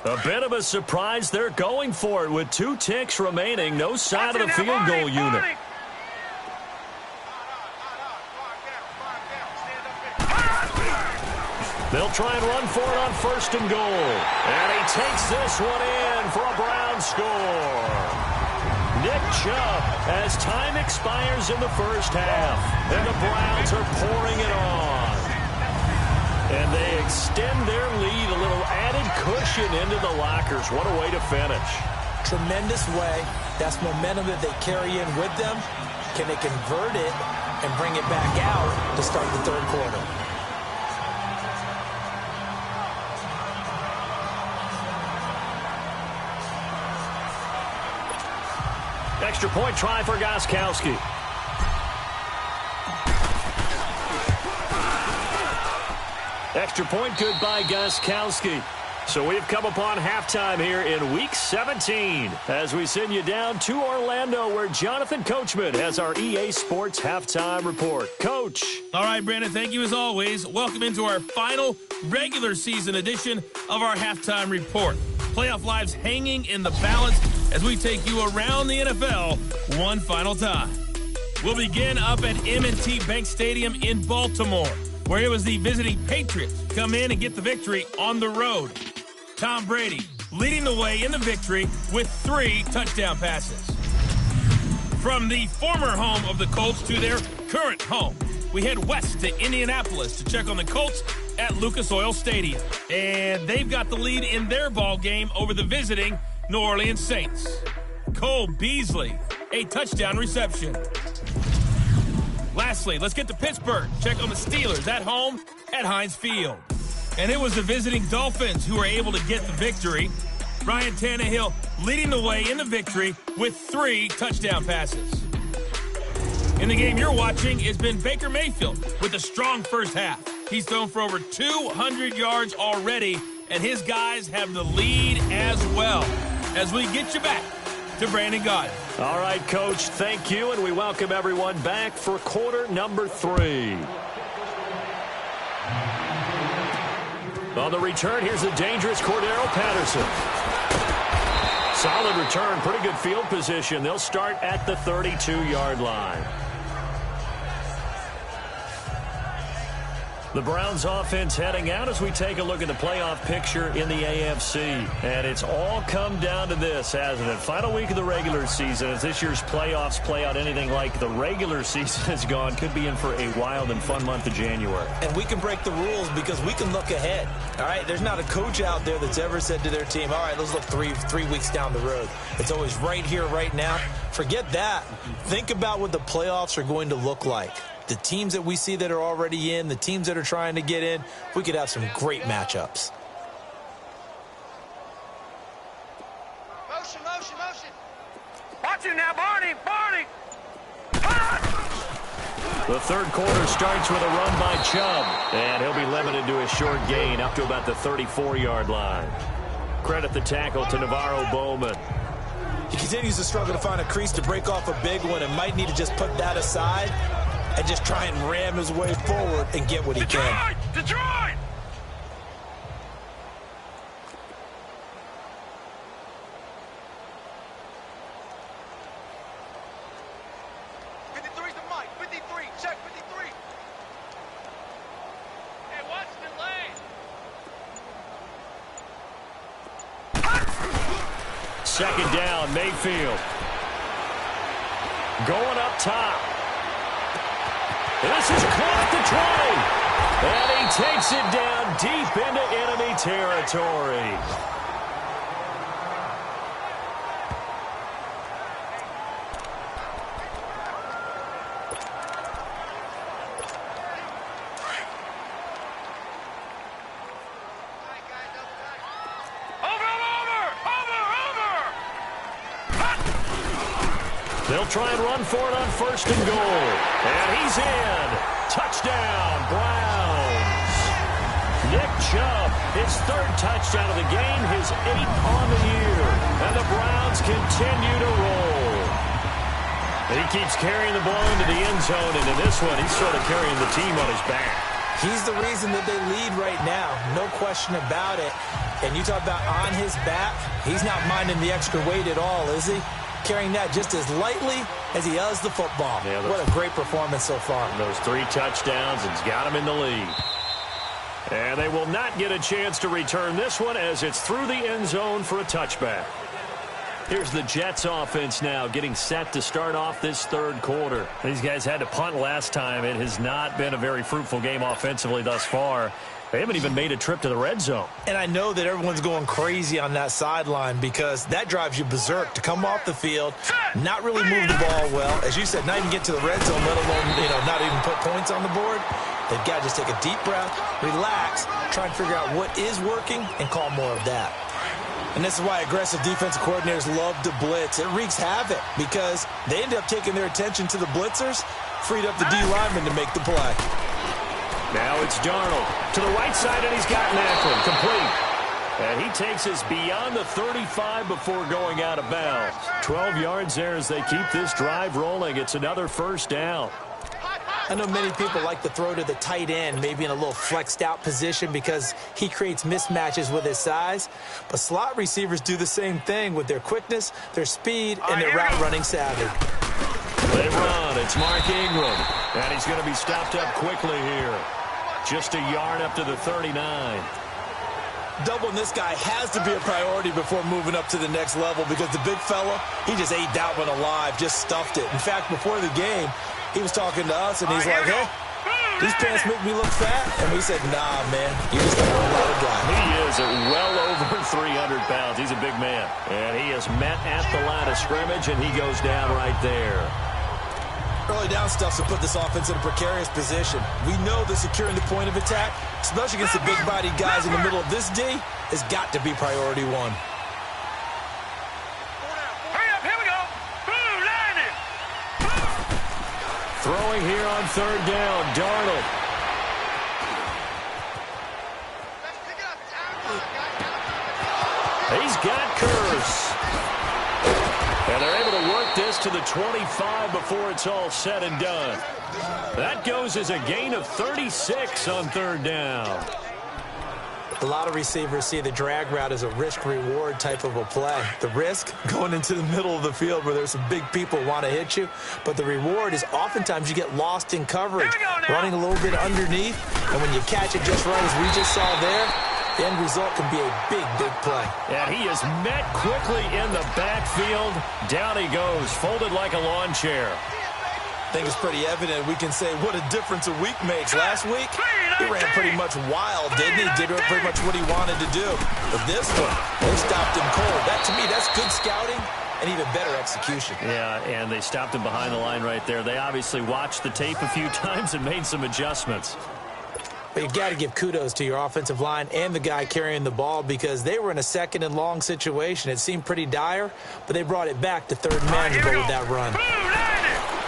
Speaker 5: A bit of a surprise. They're going for it with 2 ticks remaining. No sign of the field goal unit. They'll try and run for it on 1st and goal. And he takes this one in for a Brown score. Nick Chubb as time expires in the first half. And the Browns are pouring it on. And they extend their lead, a little added cushion into the lockers. What a way to finish.
Speaker 6: Tremendous way. That's momentum that they carry in with them. Can they convert it and bring it back out to start the 3rd quarter?
Speaker 5: Extra point try for Gostkowski. Extra point good by Gostkowski. So we've come upon halftime here in Week 17 as we send you down to Orlando where Jonathan Coachman has our EA Sports Halftime Report. Coach.
Speaker 4: All right, Brandon, thank you as always. Welcome into our final regular season edition of our Halftime Report. Playoff lives hanging in the balance as we take you around the NFL one final time. We'll begin up at M&T Bank Stadium in Baltimore, where it was the visiting Patriots come in and get the victory on the road. Tom Brady leading the way in the victory with 3 touchdown passes. From the former home of the Colts to their current home, we head west to Indianapolis to check on the Colts at Lucas Oil Stadium. And they've got the lead in their ball game over the visiting New Orleans Saints. Cole Beasley, a touchdown reception. Lastly, let's get to Pittsburgh. Check on the Steelers at home at Heinz Field. And it was the visiting Dolphins who were able to get the victory. Ryan Tannehill leading the way in the victory with 3 touchdown passes. In the game you're watching, it's been Baker Mayfield with a strong first half. He's thrown for over 200 yards already, and his guys have the lead as well. As we get you back to Brandon Gaudin.
Speaker 5: All right, Coach, thank you, and we welcome everyone back for quarter number 3. On the return, here's a dangerous Cordero Patterson. Solid return, pretty good field position. They'll start at the 32-yard line. The Browns offense heading out as we take a look at the playoff picture in the AFC. And it's all come down to this, hasn't it? Final week of the regular season. As this year's playoffs play out anything like the regular season has gone, could be in for a wild and fun month of January.
Speaker 6: And we can break the rules because we can look ahead. All right, there's not a coach out there that's ever said to their team, all right, let's look three weeks down the road. It's always right here, right now. Forget that. Think about what the playoffs are going to look like. The teams that we see that are already in, the teams that are trying to get in, we could have some great matchups.
Speaker 7: Motion, motion, motion. Watch it now, Barney, Barney.
Speaker 5: The 3rd quarter starts with a run by Chubb, and he'll be limited to a short gain up to about the 34-yard line. Credit the tackle to Navarro Bowman.
Speaker 6: He continues to struggle to find a crease to break off a big one and might need to just put that aside and just try and ram his way forward and get what he can.
Speaker 7: Detroit! 53's the mic. 53. Check 53. Hey, watch the lane.
Speaker 5: 2nd down, Mayfield. Going up top. This is caught at the 20. And he takes it down deep into enemy territory. They'll try and run for it on 1st and goal. And he's in. Touchdown, Browns. Nick Chubb, his 3rd touchdown of the game, his 8th on the year. And the Browns continue to roll. And he keeps carrying the ball into the end zone. And in this one, he's sort of carrying the team on his back.
Speaker 6: He's the reason that they lead right now. No question about it. And you talk about on his back, he's not minding the extra weight at all, is he? Carrying that just as lightly as he does the football. Yeah, what a great performance so far.
Speaker 5: Those 3 touchdowns, it's got him in the lead. And they will not get a chance to return this one as it's through the end zone for a touchback. Here's the Jets offense now getting set to start off this third quarter. These guys had to punt last time. It has not been a very fruitful game offensively thus far. They haven't even made a trip to the red zone.
Speaker 6: And I know that everyone's going crazy on that sideline because that drives you berserk to come off the field, not really move the ball well. As you said, not even get to the red zone, let alone, not even put points on the board. They've got to just take a deep breath, relax, try and figure out what is working, and call more of that. And this is why aggressive defensive coordinators love to blitz. It wreaks havoc because they end up taking their attention to the blitzers, freed up the D lineman to make the play.
Speaker 5: Now it's Darnold to the right side, and he's got Macklin complete. And he takes us beyond the 35 before going out of bounds. 12 yards there as they keep this drive rolling. It's another first down.
Speaker 6: I know many people like to throw to the tight end, maybe in a little flexed out position because he creates mismatches with his size. But slot receivers do the same thing with their quickness, their speed, and their route running savvy.
Speaker 5: They run. It's Mark Ingram. And he's going to be stopped up quickly here. Just a yard up to the 39.
Speaker 6: Doubling this guy has to be a priority before moving up to the next level because the big fella, he just ate that one alive, just stuffed it. In fact, before the game, he was talking to us, and he's like, hey, these pants make me look fat. And we said, nah, man, you just got a lot of guy.
Speaker 5: He is at well over 300 pounds. He's a big man. And he is met at the line of scrimmage, and he goes down right there.
Speaker 6: Early down stuff to put this offense in a precarious position. We know that securing the point of attack, especially against the big-bodied guys in the middle of this D, has got to be priority one.
Speaker 7: Hurry up, here we go. Landed.
Speaker 5: Throwing here on third down, Darnold. He's got Curse. And they're able to work this to the 25 before it's all said and done. That goes as a gain of 36 on third down.
Speaker 6: A lot of receivers see the drag route as a risk-reward type of a play. The risk, going into the middle of the field where there's some big people want to hit you. But the reward is oftentimes you get lost in coverage, running a little bit underneath. And when you catch it just right, as we just saw there, the end result can be a big, big play.
Speaker 5: And he is met quickly in the backfield. Down he goes, folded like a lawn chair.
Speaker 6: I think it's pretty evident we can say what a difference a week makes. Last week, he ran pretty much wild, didn't he? Did pretty much what he wanted to do. But this one, they stopped him cold. That, to me, that's good scouting and even better execution.
Speaker 5: Yeah, and they stopped him behind the line right there. They obviously watched the tape a few times and made some adjustments.
Speaker 6: But you've got to give kudos to your offensive line and the guy carrying the ball because they were in a second and long situation. It seemed pretty dire, but they brought it back to third and manageable with that run.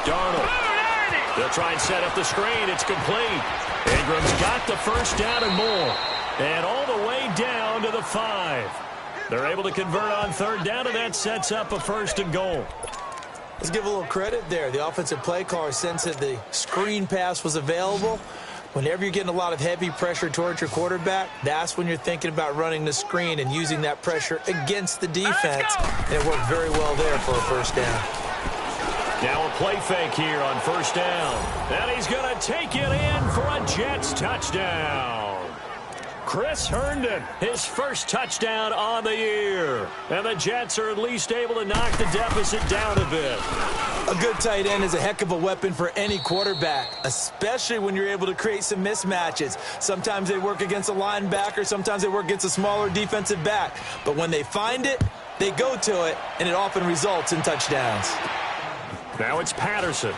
Speaker 5: Darnold. They'll try and set up the screen. It's complete. Ingram's got the first down and more. And all the way down to the 5. They're able to convert on third down, and that sets up a first and goal.
Speaker 6: Let's give a little credit there. The offensive play caller sensed that the screen pass was available. Whenever you're getting a lot of heavy pressure towards your quarterback, that's when you're thinking about running the screen and using that pressure against the defense. And it worked very well there for a first down.
Speaker 5: Now a play fake here on first down. And he's going to take it in for a Jets touchdown. Chris Herndon, his first touchdown on the year. And the Jets are at least able to knock the deficit down a bit.
Speaker 6: A good tight end is a heck of a weapon for any quarterback, especially when you're able to create some mismatches. Sometimes they work against a linebacker, sometimes they work against a smaller defensive back. But when they find it, they go to it, and it often results in touchdowns.
Speaker 5: Now it's Patterson.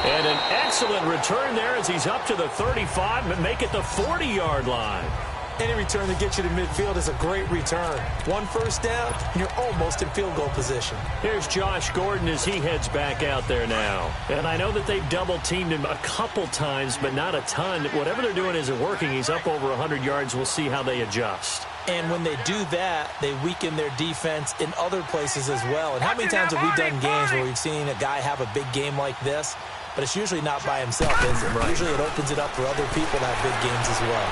Speaker 5: And an excellent return there as he's up to the 35 and make it the 40-yard line.
Speaker 6: Any return that gets you to midfield is a great return. One first down, and you're almost in field goal position.
Speaker 5: Here's Josh Gordon as he heads back out there now. And I know that they've double-teamed him a couple times, but not a ton. Whatever they're doing isn't working. He's up over 100 yards. We'll see how they adjust.
Speaker 6: And when they do that, they weaken their defense in other places as well. And how many times have we done games where we've seen a guy have a big game like this? but it's usually not by himself, is it? Right. Usually it opens it up for other people to have big games as well.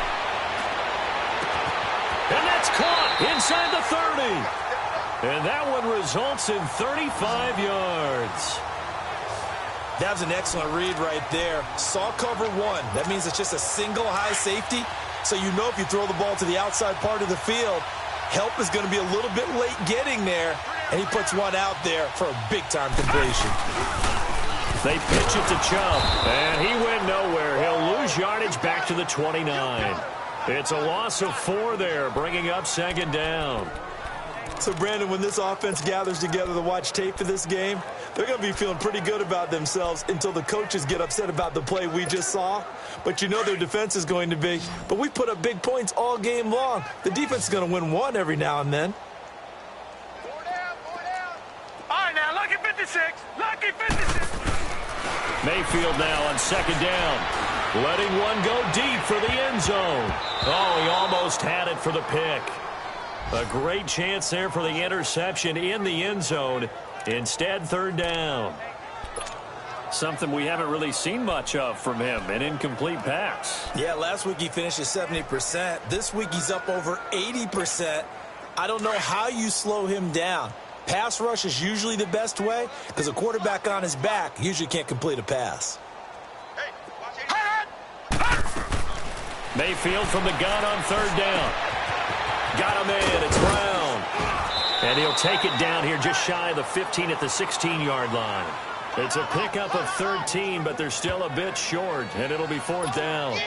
Speaker 5: And that's caught inside the 30. And that one results in 35 yards.
Speaker 6: That was an excellent read right there. Saw cover one. That means it's just a single high safety. So you know if you throw the ball to the outside part of the field, help is going to be a little bit late getting there. And he puts one out there for a big-time completion.
Speaker 5: They pitch it to Chubb, and he went nowhere. He'll lose yardage back to the 29. It's a loss of 4 there, bringing up second down.
Speaker 6: So, Brandon, when this offense gathers together to watch tape for this game, they're going to be feeling pretty good about themselves until the coaches get upset about the play we just saw. But you know their defense is going to be. But we put up big points all game long. The defense is going to win one every now and then.
Speaker 7: All right, now, lucky 56. Lucky 56.
Speaker 5: Mayfield now on second down. Letting one go deep for the end zone. Oh, he almost had it for the pick. A great chance there for the interception in the end zone. Instead, third down. Something we haven't really seen much of from him, an incomplete pass.
Speaker 6: Yeah, last week he finished at 70%. This week he's up over 80%. I don't know how you slow him down. Pass rush is usually the best way because a quarterback on his back usually can't complete a pass.
Speaker 5: Mayfield from the gun on third down. Got him in. It's Brown. And he'll take it down here just shy of the 15 at the 16-yard line. It's a pickup of 13, but they're still a bit short, and it'll be fourth down.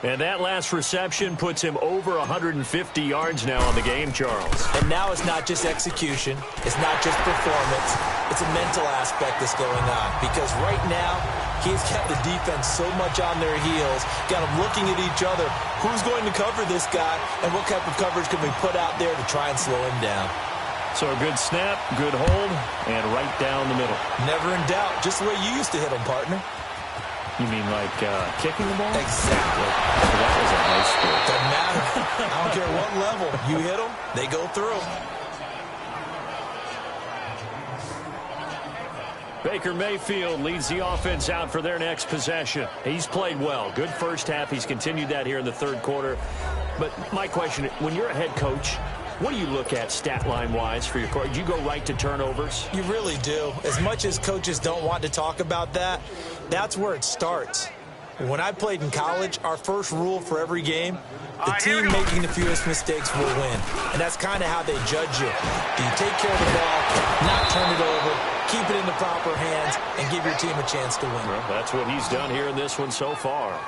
Speaker 5: And that last reception puts him over 150 yards now on the game, Charles.
Speaker 6: And now it's not just execution. It's not just performance. It's a mental aspect that's going on. Because right now, he's kept the defense so much on their heels, got them looking at each other. Who's going to cover this guy, and what type of coverage can we put out there to try and slow him down?
Speaker 5: So a good snap, good hold, and right down the middle.
Speaker 6: Never in doubt. Just the way you used to hit him, partner.
Speaker 5: You mean like kicking the ball?
Speaker 6: Exactly.
Speaker 5: So that was a high school.
Speaker 6: Doesn't matter. I don't care what level. You hit them, they go through.
Speaker 5: Baker Mayfield leads the offense out for their next possession. He's played well. Good first half. He's continued that here in the third quarter. But my question, when you're a head coach, what do you look at stat line-wise for your court? Do you go right to turnovers?
Speaker 6: You really do. As much as coaches don't want to talk about that, that's where it starts. When I played in college, our first rule for every game, the team making the fewest mistakes will win. And that's kind of how they judge you. Do you take care of the ball, not turn it over, keep it in the proper hands, and give your team a chance to win?
Speaker 5: Well, that's what he's done here in this one so far.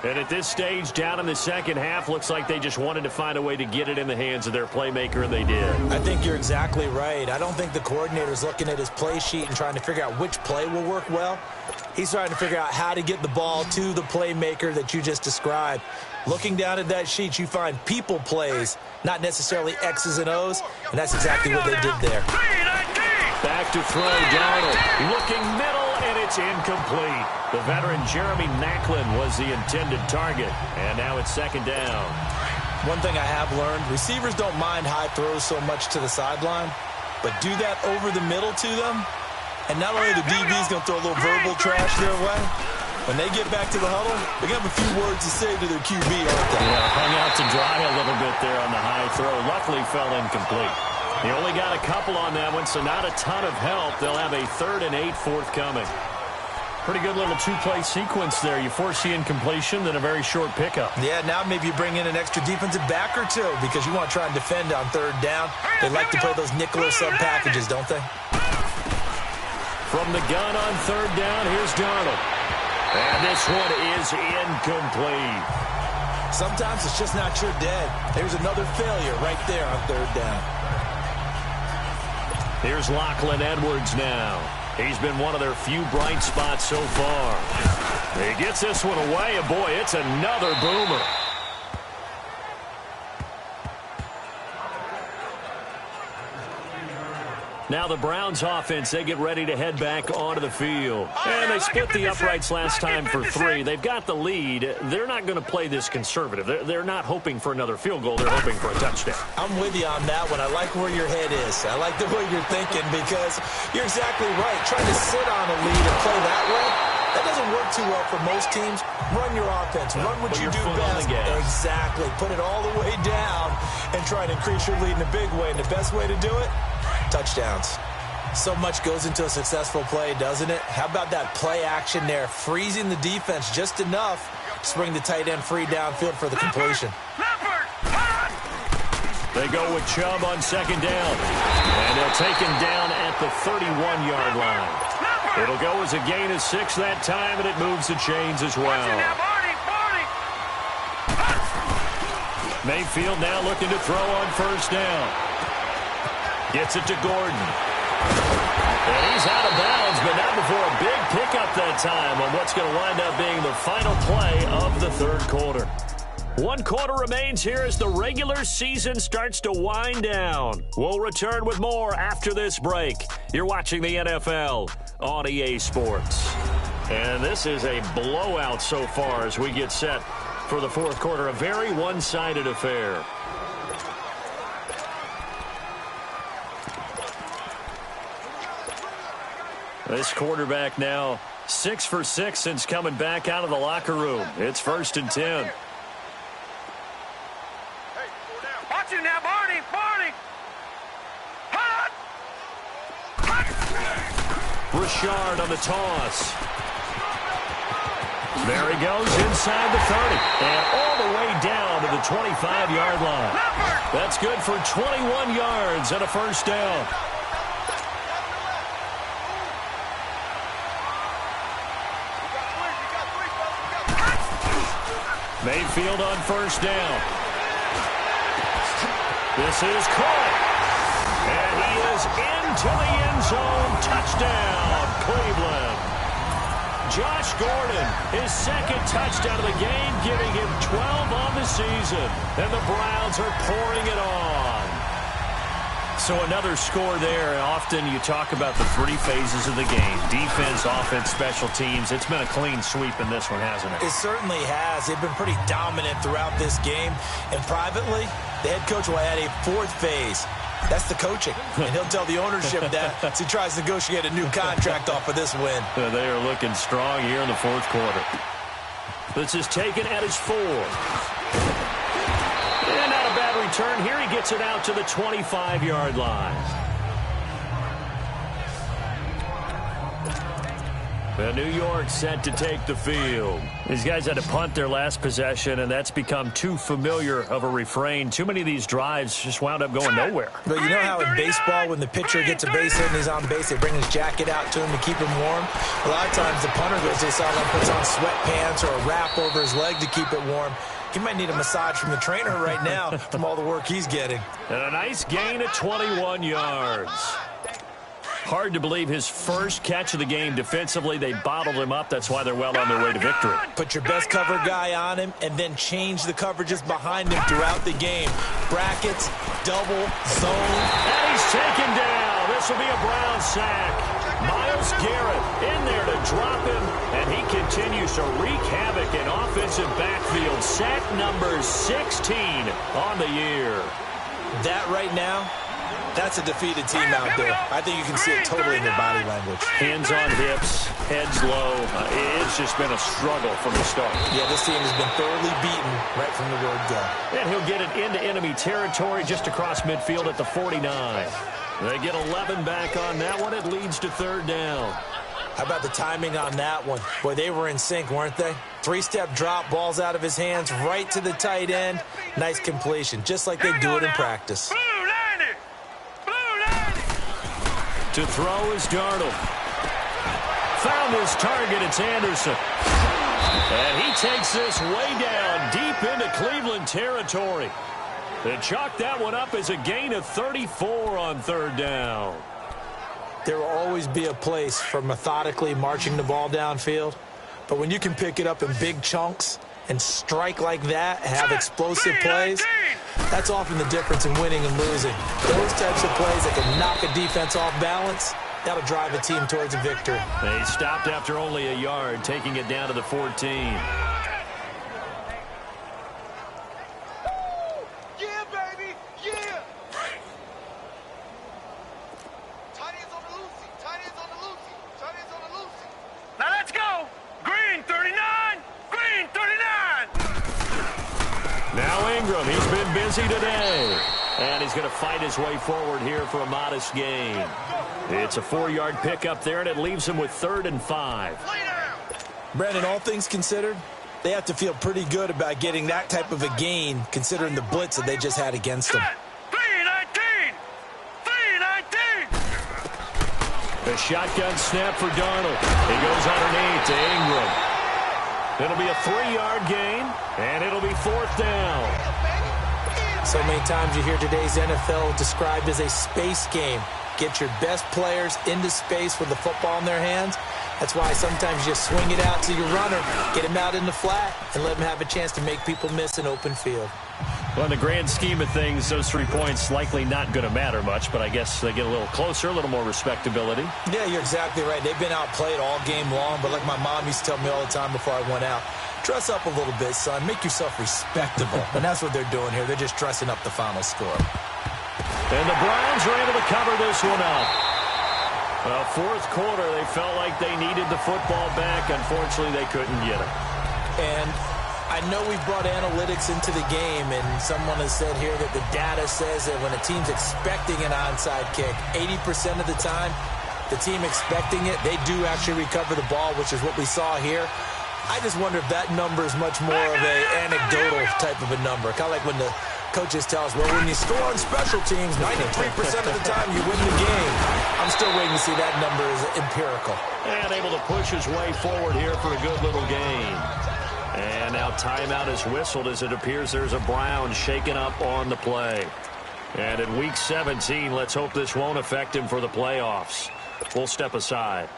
Speaker 5: And at this stage, down in the second half, looks like they just wanted to find a way to get it in the hands of their playmaker, and they did.
Speaker 6: I think you're exactly right. I don't think the coordinator's looking at his play sheet and trying to figure out which play will work well. He's trying to figure out how to get the ball to the playmaker that you just described. Looking down at that sheet, you find people plays, not necessarily X's and O's, and that's exactly what they did there.
Speaker 5: Back to throw, Darnold. Looking middle, and it's incomplete. The veteran Jeremy Maclin was the intended target, and now it's second down.
Speaker 6: One thing I have learned, receivers don't mind high throws so much to the sideline, but do that over the middle to them, and not only the DB's going to throw a little verbal trash their way, when they get back to the huddle, they're going to have a few words to say to their QB, aren't they?
Speaker 5: Yeah, hung out to dry a little bit there on the high throw. Luckily fell incomplete. He only got a couple on that one, so not a ton of help. They'll have a 3rd and 8 forthcoming. Pretty good little two-play sequence there. You force the incompletion, then a very short pickup.
Speaker 6: Yeah, now maybe you bring in an extra defensive back or two because you want to try and defend on third down. They like to play those nickel or sub packages, don't they?
Speaker 5: From the gun on third down, here's Darnold. And this one is incomplete.
Speaker 6: Sometimes it's just not your dead. There's another failure right there on third down.
Speaker 5: Here's Lachlan Edwards now. He's been one of their few bright spots so far. He gets this one away, and boy, it's another boomer. Now the Browns offense, they get ready to head back onto the field. And they split the uprights last time for 3. They've got the lead. They're not going to play this conservative. They're not hoping for another field goal. They're hoping for a touchdown.
Speaker 6: I'm with you on that one. I like where your head is. I like the way you're thinking because you're exactly right. Trying to sit on a lead and play that way, that doesn't work too well for most teams. Run your offense. Run what you do best. Exactly. Put it all the way down and try to increase your lead in a big way. And the best way to do it? Touchdowns. So much goes into a successful play, doesn't it? How about that play action there? Freezing the defense just enough to bring the tight end free downfield for the completion.
Speaker 5: They go with Chubb on 2nd down. And they'll take him down at the 31-yard line. It'll go as a gain of 6 that time, and it moves the chains as well. Mayfield now looking to throw on 1st down. Gets it to Gordon. And he's out of bounds, but not before a big pickup that time on what's going to wind up being the final play of the 3rd quarter. 1 quarter remains here as the regular season starts to wind down. We'll return with more after this break. You're watching the NFL on EA Sports. And this is a blowout so far as we get set for the 4th quarter. A very one-sided affair. This quarterback now 6 for 6 since coming back out of the locker room. It's 1st and 10.
Speaker 7: Watch it now, Barney. Hot.
Speaker 5: Richard on the toss. There he goes inside the 30 and all the way down to the 25-yard line. That's good for 21 yards and a 1st down. Mayfield on 1st down. This is caught. And he is into the end zone. Touchdown, Cleveland. Josh Gordon, his 2nd touchdown of the game, giving him 12 on the season. And the Browns are pouring it on. So another score there. Often you talk about the 3 phases of the game. Defense, offense, special teams. It's been a clean sweep in this one, hasn't it?
Speaker 6: It certainly has. They've been pretty dominant throughout this game. And privately, the head coach will add a 4th phase. That's the coaching. And he'll tell the ownership that as he tries to negotiate a new contract off of this win.
Speaker 5: They are looking strong here in the 4th quarter. This is taken at his 4. And not a bad return here. He gets it out to the 25-yard line. The New York set to take the field. These guys had to punt their last possession, and that's become too familiar of a refrain. Too many of these drives just wound up going nowhere.
Speaker 6: But you know how in baseball, when the pitcher gets a base hit and he's on base, they bring his jacket out to him to keep him warm? A lot of times the punter goes to the sideline, puts on sweatpants or a wrap over his leg to keep it warm. He might need a massage from the trainer right now from all the work he's getting.
Speaker 5: And a nice gain of 21 yards. Hard to believe his first catch of the game defensively. They bottled him up. That's why they're well on their way to victory.
Speaker 6: Put your best cover guy on him and then change the coverages behind him throughout the game. Brackets, double, zone.
Speaker 5: And he's taken down. This will be a Brown sack. Myles Garrett in there to drop him, and he continues to wreak havoc in offensive backfield. Sack number 16 on the year.
Speaker 6: That right now, that's a defeated team out there. I think you can see it totally in their body language.
Speaker 5: Hands on hips, heads low. It's just been a struggle from the start.
Speaker 6: Yeah, this team has been thoroughly beaten right from the word go.
Speaker 5: And he'll get it into enemy territory just across midfield at the 49. They get 11 back on that one. It leads to 3rd down.
Speaker 6: How about the timing on that one? Boy, they were in sync, weren't they? 3-step drop, balls out of his hands, right to the tight end. Nice completion, just like they do it in practice.
Speaker 5: To throw is Darnold. Found his target, it's Anderson. And he takes this way down deep into Cleveland territory. They chalk that one up as a gain of 34 on 3rd down.
Speaker 6: There will always be a place for methodically marching the ball downfield. But when you can pick it up in big chunks and strike like that, have explosive plays, That's often the difference in winning and losing. Those types of plays that can knock a defense off balance, that'll drive a team towards a victory.
Speaker 5: They stopped after only a yard, taking it down to the 14.
Speaker 7: Now let's go. Green 39. Green 39.
Speaker 5: Now Ingram, he's been busy today. And he's going to fight his way forward here for a modest gain. It's a 4-yard pickup there, and it leaves him with 3rd and 5.
Speaker 6: Brandon, all things considered, they have to feel pretty good about getting that type of a gain, considering the blitz that they just had against them.
Speaker 7: 319. 319.
Speaker 5: The shotgun snap for Darnold. He goes underneath to Ingram. It'll be a 3-yard gain, and it'll be 4th down.
Speaker 6: So many times you hear today's NFL described as a space game. Get your best players into space with the football in their hands. That's why sometimes you just swing it out to your runner, get him out in the flat, and let him have a chance to make people miss an open field.
Speaker 5: Well, in the grand scheme of things, those 3 points likely not going to matter much, but I guess they get a little closer, a little more respectability.
Speaker 6: Yeah, you're exactly right. They've been outplayed all game long, but like my mom used to tell me all the time before I went out, dress up a little bit, son. Make yourself respectable. And that's what they're doing here. They're just dressing up the final score.
Speaker 5: And the Browns are able to cover this one up. Well, 4th quarter, they felt like they needed the football back. Unfortunately, they couldn't get it.
Speaker 6: And I know we've brought analytics into the game, and someone has said here that the data says that when a team's expecting an onside kick, 80% of the time, the team expecting it, they do actually recover the ball, which is what we saw here. I just wonder if that number is much more of an anecdotal type of a number. Kind of like when the coaches tell us, well, when you score on special teams, 93% of the time you win the game. I'm still waiting to see that number is empirical.
Speaker 5: And able to push his way forward here for a good little gain. And now timeout is whistled as it appears there's a Brown shaken up on the play. And in Week 17, let's hope this won't affect him for the playoffs. We'll step aside.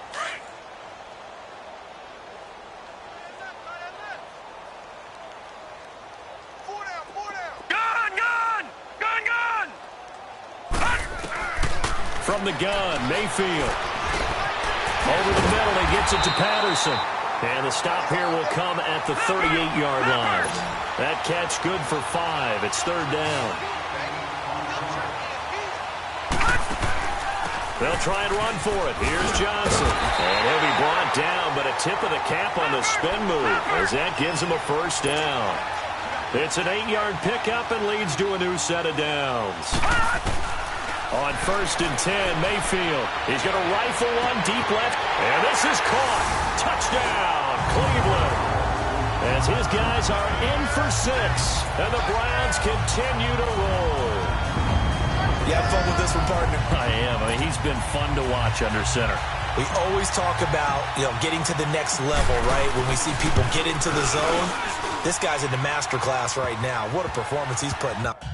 Speaker 5: From the gun, Mayfield. Over the middle, he gets it to Patterson. And the stop here will come at the 38-yard line. That catch good for 5. It's 3rd down. They'll try and run for it. Here's Johnson. And he'll be brought down, but a tip of the cap on the spin move as that gives him a 1st down. It's an 8-yard pickup and leads to a new set of downs. On 1st and 10, Mayfield. He's going to rifle one deep left, and this is caught. Touchdown, Cleveland. As his guys are in for 6, and the Browns continue to roll.
Speaker 6: You have fun with this one, partner?
Speaker 5: I am. I mean, he's been fun to watch under center.
Speaker 6: We always talk about, getting to the next level, right? When we see people get into the zone. This guy's in the master class right now. What a performance he's putting up.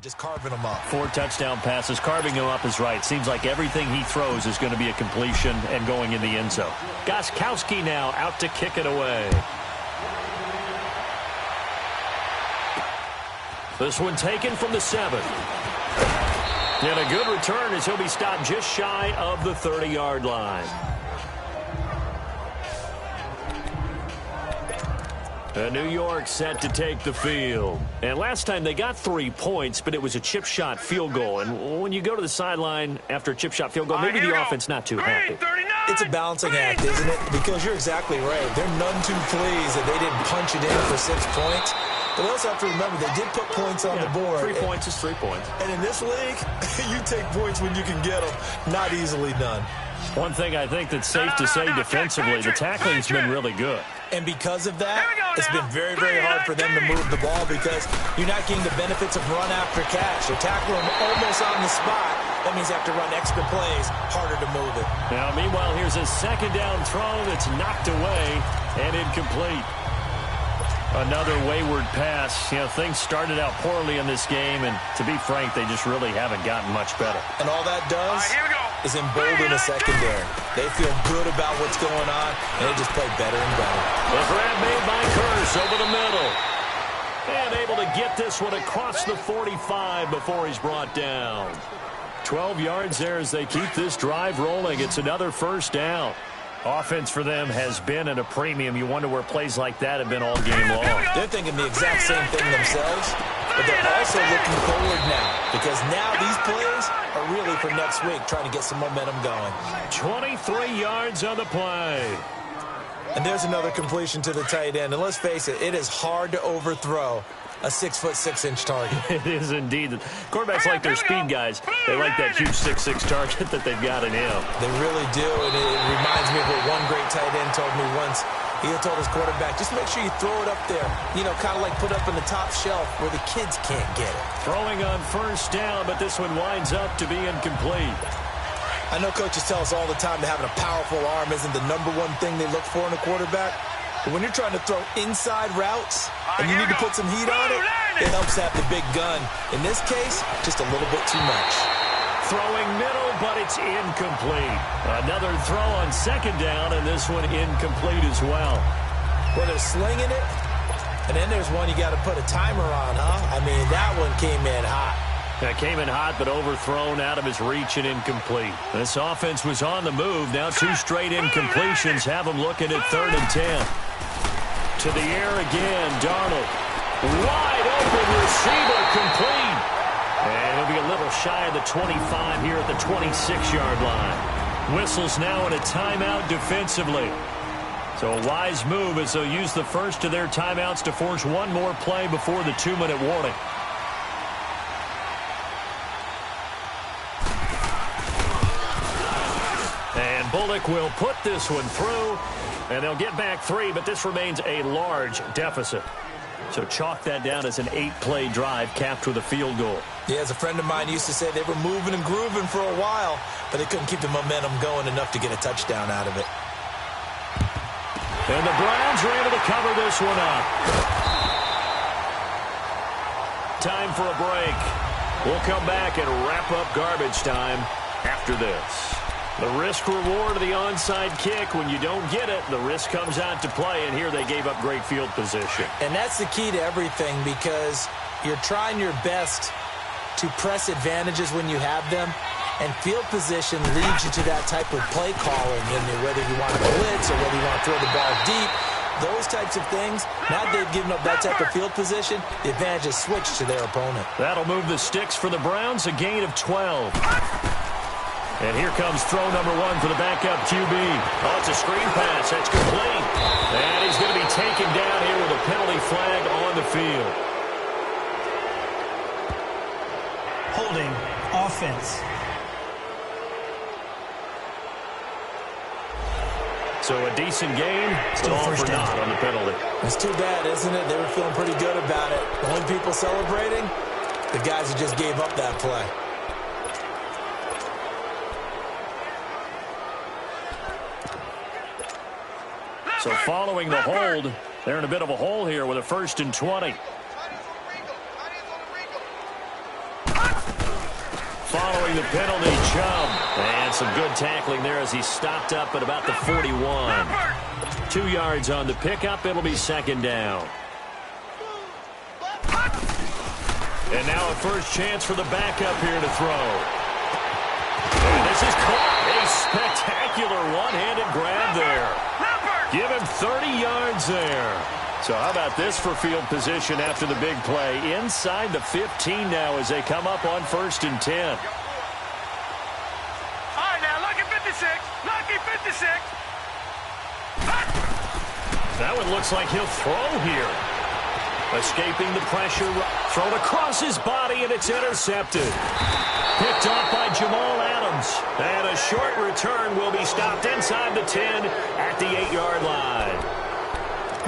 Speaker 6: just carving them up.
Speaker 5: 4 touchdown passes. Carving him up is right. Seems like everything he throws is going to be a completion and going in the end zone. Gostkowski now out to kick it away. This one taken from the 7. And a good return as he'll be stopped just shy of the 30-yard line. New York set to take the field. And last time they got 3 points, but it was a chip shot field goal. And when you go to the sideline after a chip shot field goal, maybe the offense not too happy.
Speaker 6: It's a balancing act, isn't it? Because you're exactly right. They're none too pleased that they didn't punch it in for 6 points. But we also have to remember they did put points on the board.
Speaker 5: 3 points is 3 points.
Speaker 6: And in this league, you take points when you can get them. Not easily done.
Speaker 5: One thing I think that's safe to say defensively, the tackling's been really good.
Speaker 6: And because of that, it's been very, very hard for them to move the ball because you're not getting the benefits of run after catch. They're tackling them almost on the spot. That means they have to run extra plays, harder to move it.
Speaker 5: Now, meanwhile, here's a second down throw that's knocked away and incomplete. Another wayward pass. You know, things started out poorly in this game, and to be frank, they just really haven't gotten much better.
Speaker 6: And all that does is embolden the secondary. They feel good about what's going on, and they just play better and better.
Speaker 5: The grab made by Curse over the middle. And able to get this one across the 45 before he's brought down. 12 yards there as they keep this drive rolling. It's another first down. Offense for them has been at a premium. You wonder where plays like that have been all game long.
Speaker 6: They're thinking the exact same thing themselves, but they're also looking forward now because now these plays are really for next week, trying to get some momentum going.
Speaker 5: 23 yards on the play.
Speaker 6: And there's another completion to the tight end. And let's face it, it is hard to overthrow a 6'6" target.
Speaker 5: It is indeed. The quarterbacks like their speed guys. They like that huge 6'6" target that they've got in him.
Speaker 6: They really do, and it reminds me of what one great tight end told me once. He told his quarterback, just make sure you throw it up there, you know, kind of like put up in the top shelf where the kids can't get it.
Speaker 5: Throwing on first down, but this one winds up to be incomplete.
Speaker 6: I know coaches tell us all the time that having a powerful arm isn't the #1 thing they look for in a quarterback. But when you're trying to throw inside routes and you need to put some heat on it, it helps have the big gun. In this case, just a little bit too much.
Speaker 5: Throwing middle, but it's incomplete. Another throw on second down, and this one incomplete as well.
Speaker 6: Well, they're slinging it, and then there's one you got to put a timer on, huh? I mean, that one came in hot.
Speaker 5: That came in hot, but overthrown out of his reach and incomplete. This offense was on the move. Now 2 straight incompletions have them looking at 3rd and 10. To the air again, Darnold. Wide open receiver, complete. And he'll be a little shy of the 25 here at the 26-yard line. Whistles now in a timeout defensively. So a wise move as they'll use the first of their timeouts to force one more play before the 2-minute warning. And Bullock will put this one through, and they'll get back 3, but this remains a large deficit. So chalk that down as an 8-play drive capped with a field goal.
Speaker 6: Yeah, as a friend of mine used to say, they were moving and grooving for a while, but they couldn't keep the momentum going enough to get a touchdown out of it.
Speaker 5: And the Browns are able to cover this one up. Time for a break. We'll come back and wrap up garbage time after this. The risk-reward of the onside kick, when you don't get it, the risk comes out to play, and here they gave up great field position.
Speaker 6: And that's the key to everything because you're trying your best to press advantages when you have them, and field position leads you to that type of play calling, whether you want to blitz or whether you want to throw the ball deep. Those types of things, now they've given up that type of field position, the advantage is switched to their opponent.
Speaker 5: That'll move the sticks for the Browns, a gain of 12. And here comes throw number 1 for the backup QB. Oh, it's a screen pass. That's complete. And he's going to be taken down here with a penalty flag on the field.
Speaker 9: Holding offense.
Speaker 5: So a decent game,
Speaker 9: Still
Speaker 5: all
Speaker 9: first
Speaker 5: for
Speaker 9: down.
Speaker 5: naught on the penalty.
Speaker 6: It's too bad, isn't it? They were feeling pretty good about it. The only people celebrating, the guys who just gave up that play.
Speaker 5: So following the hold, they're in a bit of a hole here with a 1st and 20. following the penalty. Chubb. And some good tackling there as he stopped up at about the 41. 2 yards on the pickup. It'll be second down. And now a first chance for the backup here to throw. And this is caught. A spectacular one-handed grab there. Give him 30 yards there. So how about this for field position after the big play? Inside the 15 now as they come up on 1st and 10.
Speaker 7: All right, now, lucky 56. Lucky 56.
Speaker 5: That one looks like he'll throw here. Escaping the pressure. Thrown across his body, and it's intercepted. Picked off by Jamal Adams. And a short return will be stopped inside the 10 at the 8-yard line.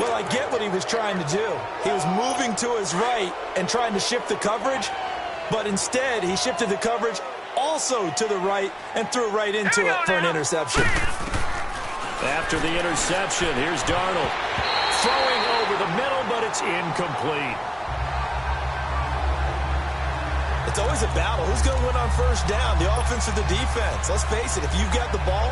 Speaker 6: Well, I get what he was trying to do. He was moving to his right and trying to shift the coverage, but instead he shifted the coverage also to the right and threw right into it for an interception.
Speaker 5: After the interception, here's Darnold. Throwing over the middle, but it's incomplete.
Speaker 6: It's always a battle. Who's going to win on first down, the offense or the defense? Let's face it, if you've got the ball,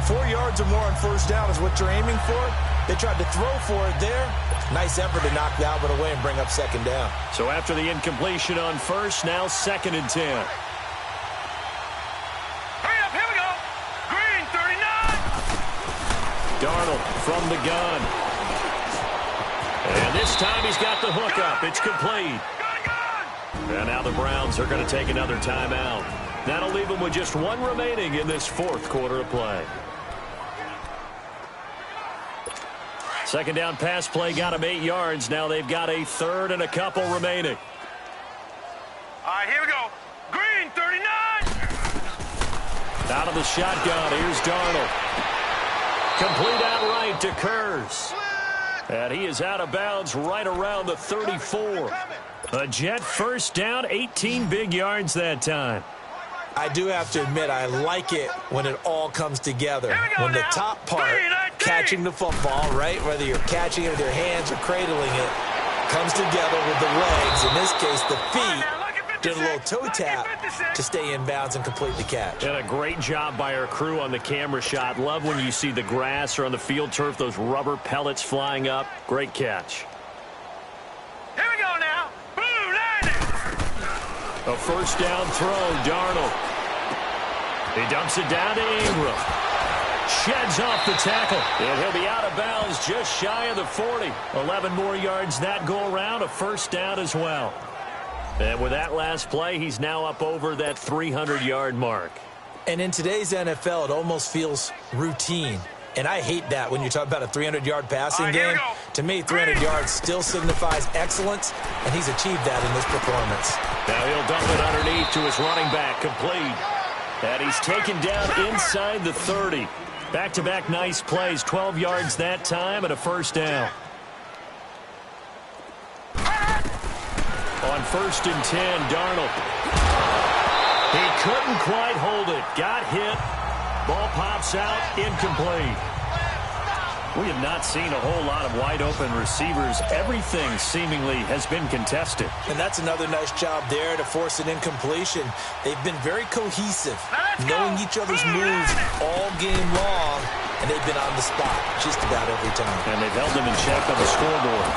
Speaker 6: 4 yards or more on first down is what you're aiming for. They tried to throw for it there. Nice effort to knock that one away and bring up second down.
Speaker 5: So after the incompletion on first, now 2nd and 10.
Speaker 7: Hurry up, here we go. Green, 39.
Speaker 5: Darnold from the gun. And this time he's got the hook up. It's complete. And now the Browns are going to take another timeout. That'll leave them with just 1 remaining in this 4th quarter of play. Second down pass play got them 8 yards. Now they've got a 3rd and a couple remaining.
Speaker 7: All right, here we go. Green, 39.
Speaker 5: Out of the shotgun, here's Darnold. Complete outright to Kurz. And he is out of bounds right around the 34. A Jet first down, 18 big yards that time.
Speaker 6: I do have to admit, I like it when it all comes together. When the top part, catching the football, right, whether you're catching it with your hands or cradling it, comes together with the legs. In this case, the feet did a little toe tap to stay in bounds and complete the catch.
Speaker 5: And a great job by our crew on the camera shot. Love when you see the grass or on the field turf, those rubber pellets flying up. Great catch.
Speaker 7: Here we go now. Blue Niners.
Speaker 5: A first down throw, Darnold. He dumps it down to Ingram. Sheds off the tackle. And he'll be out of bounds just shy of the 40. 11 more yards that go around. A first down as well. And with that last play, he's now up over that 300-yard mark.
Speaker 6: And in today's NFL, it almost feels routine. And I hate that when you talk about a 300-yard passing game. To me, 300 yards still signifies excellence, and he's achieved that in this performance.
Speaker 5: Now he'll dump it underneath to his running back, complete. And he's taken down inside the 30. Back-to-back nice plays, 12 yards that time and a first down. On 1st and 10, Darnold. He couldn't quite hold it. Got hit. Ball pops out, incomplete. We have not seen a whole lot of wide-open receivers. Everything seemingly has been contested.
Speaker 6: And that's another nice job there to force an incompletion. They've been very cohesive, knowing each other's moves all game long, and they've been on the spot just about every time.
Speaker 5: And they've held them in check on the scoreboard.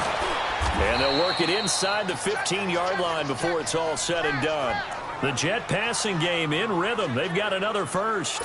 Speaker 5: And they'll work it inside the 15-yard line before it's all said and done. The Jet passing game in rhythm. They've got another first.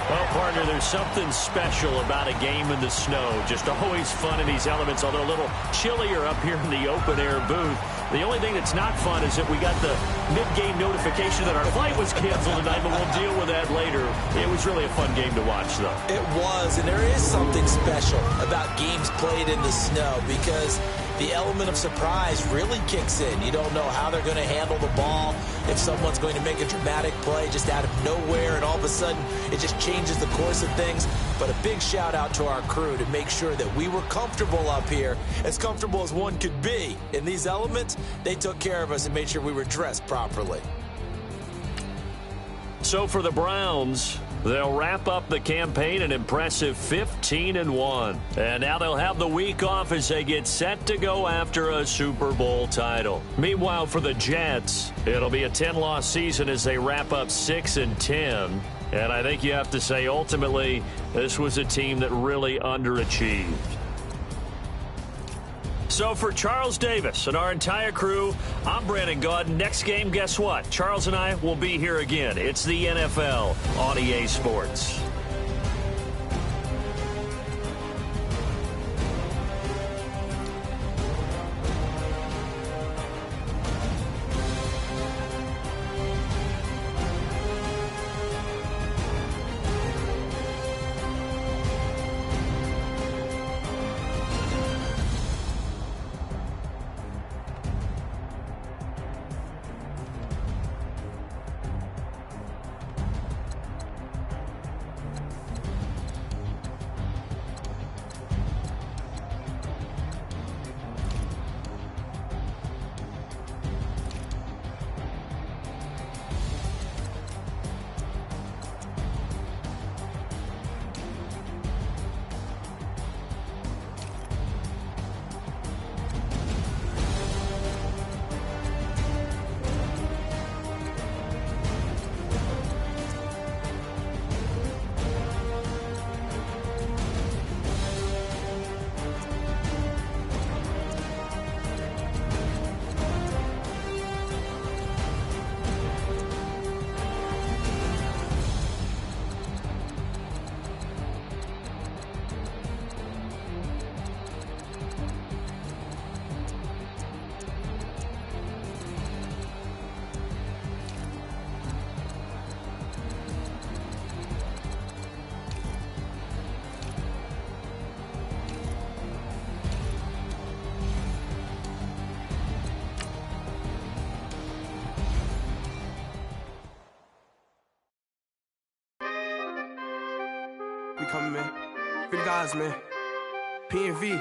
Speaker 5: Well, partner, there's something special about a game in the snow. Just always fun in these elements, although a little chillier up here in the open-air booth. The only thing that's not fun is that we got the mid-game notification that our flight was canceled tonight, but we'll deal with that later. It was really a fun game to watch, though.
Speaker 6: It was, and there is something special about games played in the snow because the element of surprise really kicks in. You don't know how they're going to handle the ball, if someone's going to make a dramatic play just out of nowhere, and all of a sudden it just changes the course of things. But a big shout out to our crew to make sure that we were comfortable up here, as comfortable as one could be. In these elements, they took care of us and made sure we were dressed properly.
Speaker 5: So for the Browns, They'll wrap up the campaign an impressive 15-1. And now they'll have the week off as they get set to go after a Super Bowl title. Meanwhile, for the Jets, it'll be a 10-loss season as they wrap up 6-10. And I think you have to say, ultimately, this was a team that really underachieved. So for Charles Davis and our entire crew, I'm Brandon Gaudin. Next game, guess what? Charles and I will be here again. It's the NFL on EA Sports.
Speaker 2: We coming, man. For the guys, man. P&V.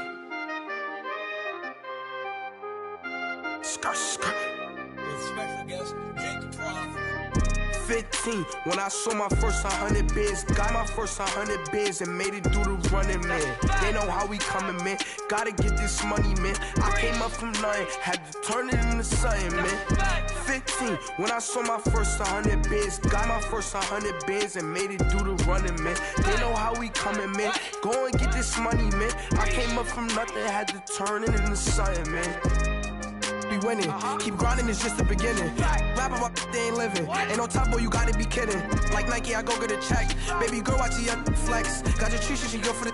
Speaker 2: Skirt, skirt.
Speaker 3: With special guest, Jake Prof.
Speaker 2: 15, when I saw my first 100 bids, got my first 100 bids and made it through the running, man. They know how we coming, man. Gotta get this money, man. I came up from nothing, had to turn it into something, man. 15, when I saw my first 100 bids, got my first 100 bids and made it through the running, man. They know how we coming, man. Go and get this money, man. I came up from nothing, had to turn it into something, man. Be winning, keep grinding, it's just the beginning. Rap about they ain't living. Ain't no top boy, you gotta be kidding. Like Nike, I go get a check. Baby girl, watch your flex. Got your tree, she go for the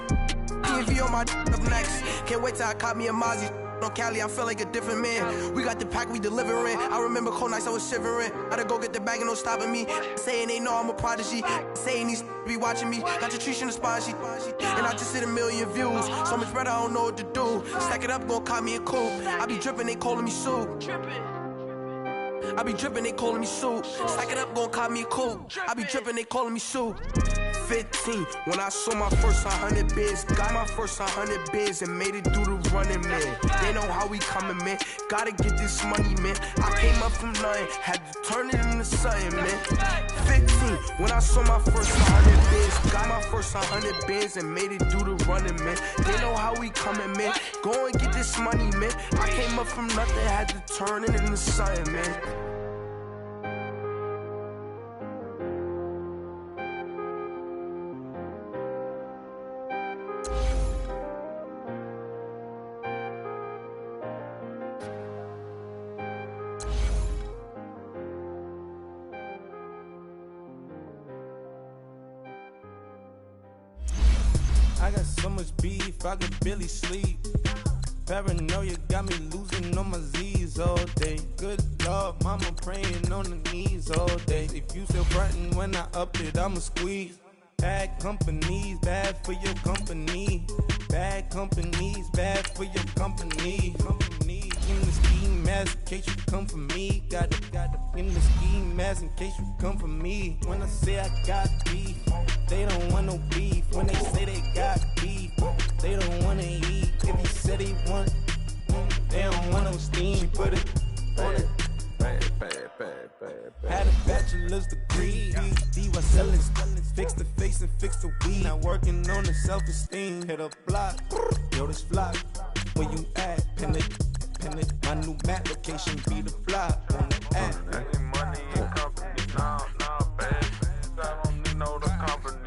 Speaker 2: P&V on my up next. Can't wait till I caught me a Mozzie. On Cali, I feel like a different man. We got the pack, we delivering. I remember cold nights, I was shivering. Gotta go get the bag and no stopping me. Saying they know I'm a prodigy. Saying these be watching me. Got your tree in the spot, and I just hit 1 million views. So much better, I don't know what to do. Stack it up, gon' call me a coupe. I be dripping, they calling me soup. I be dripping, they calling me soup. Stack it up, gon' call me a coupe. I be dripping, they calling me soup. 15, when I saw my first 100 bids, got my first 100 bids and made it through the running, man. They know how we coming, man. Gotta get this money, man. I came up from nothing, had to turn it into something, man. 15, when I saw my first 100 bids, got my first 100 bids and made it through the running, man. They know how we coming, man. Go and get this money, man. I came up from nothing, had to turn it into something, man.
Speaker 10: I got so much beef, I could barely sleep. Paranoia got me losing on my Z's all day. Good Lord, mama praying on the knees all day. If you still frontin' when I up it, I'ma squeeze. Bad companies, bad for your company. Bad companies, bad for your company. Company in the ski mask in case you come for me. Got it in the ski mask in case you come for me. When I say I got beef, they don't want no beef. When they say they got beef, they don't wanna eat. If you said they want, they don't want no steam. She put it on it. Had a bachelor's degree, D was selling. Fix the face and fix the weed. Not working on the self-esteem. Hit a block, yo, this block. Where you at? Pin it. My new map location be the block on the app.
Speaker 11: Any money in company, nah, baby. I don't need no the company.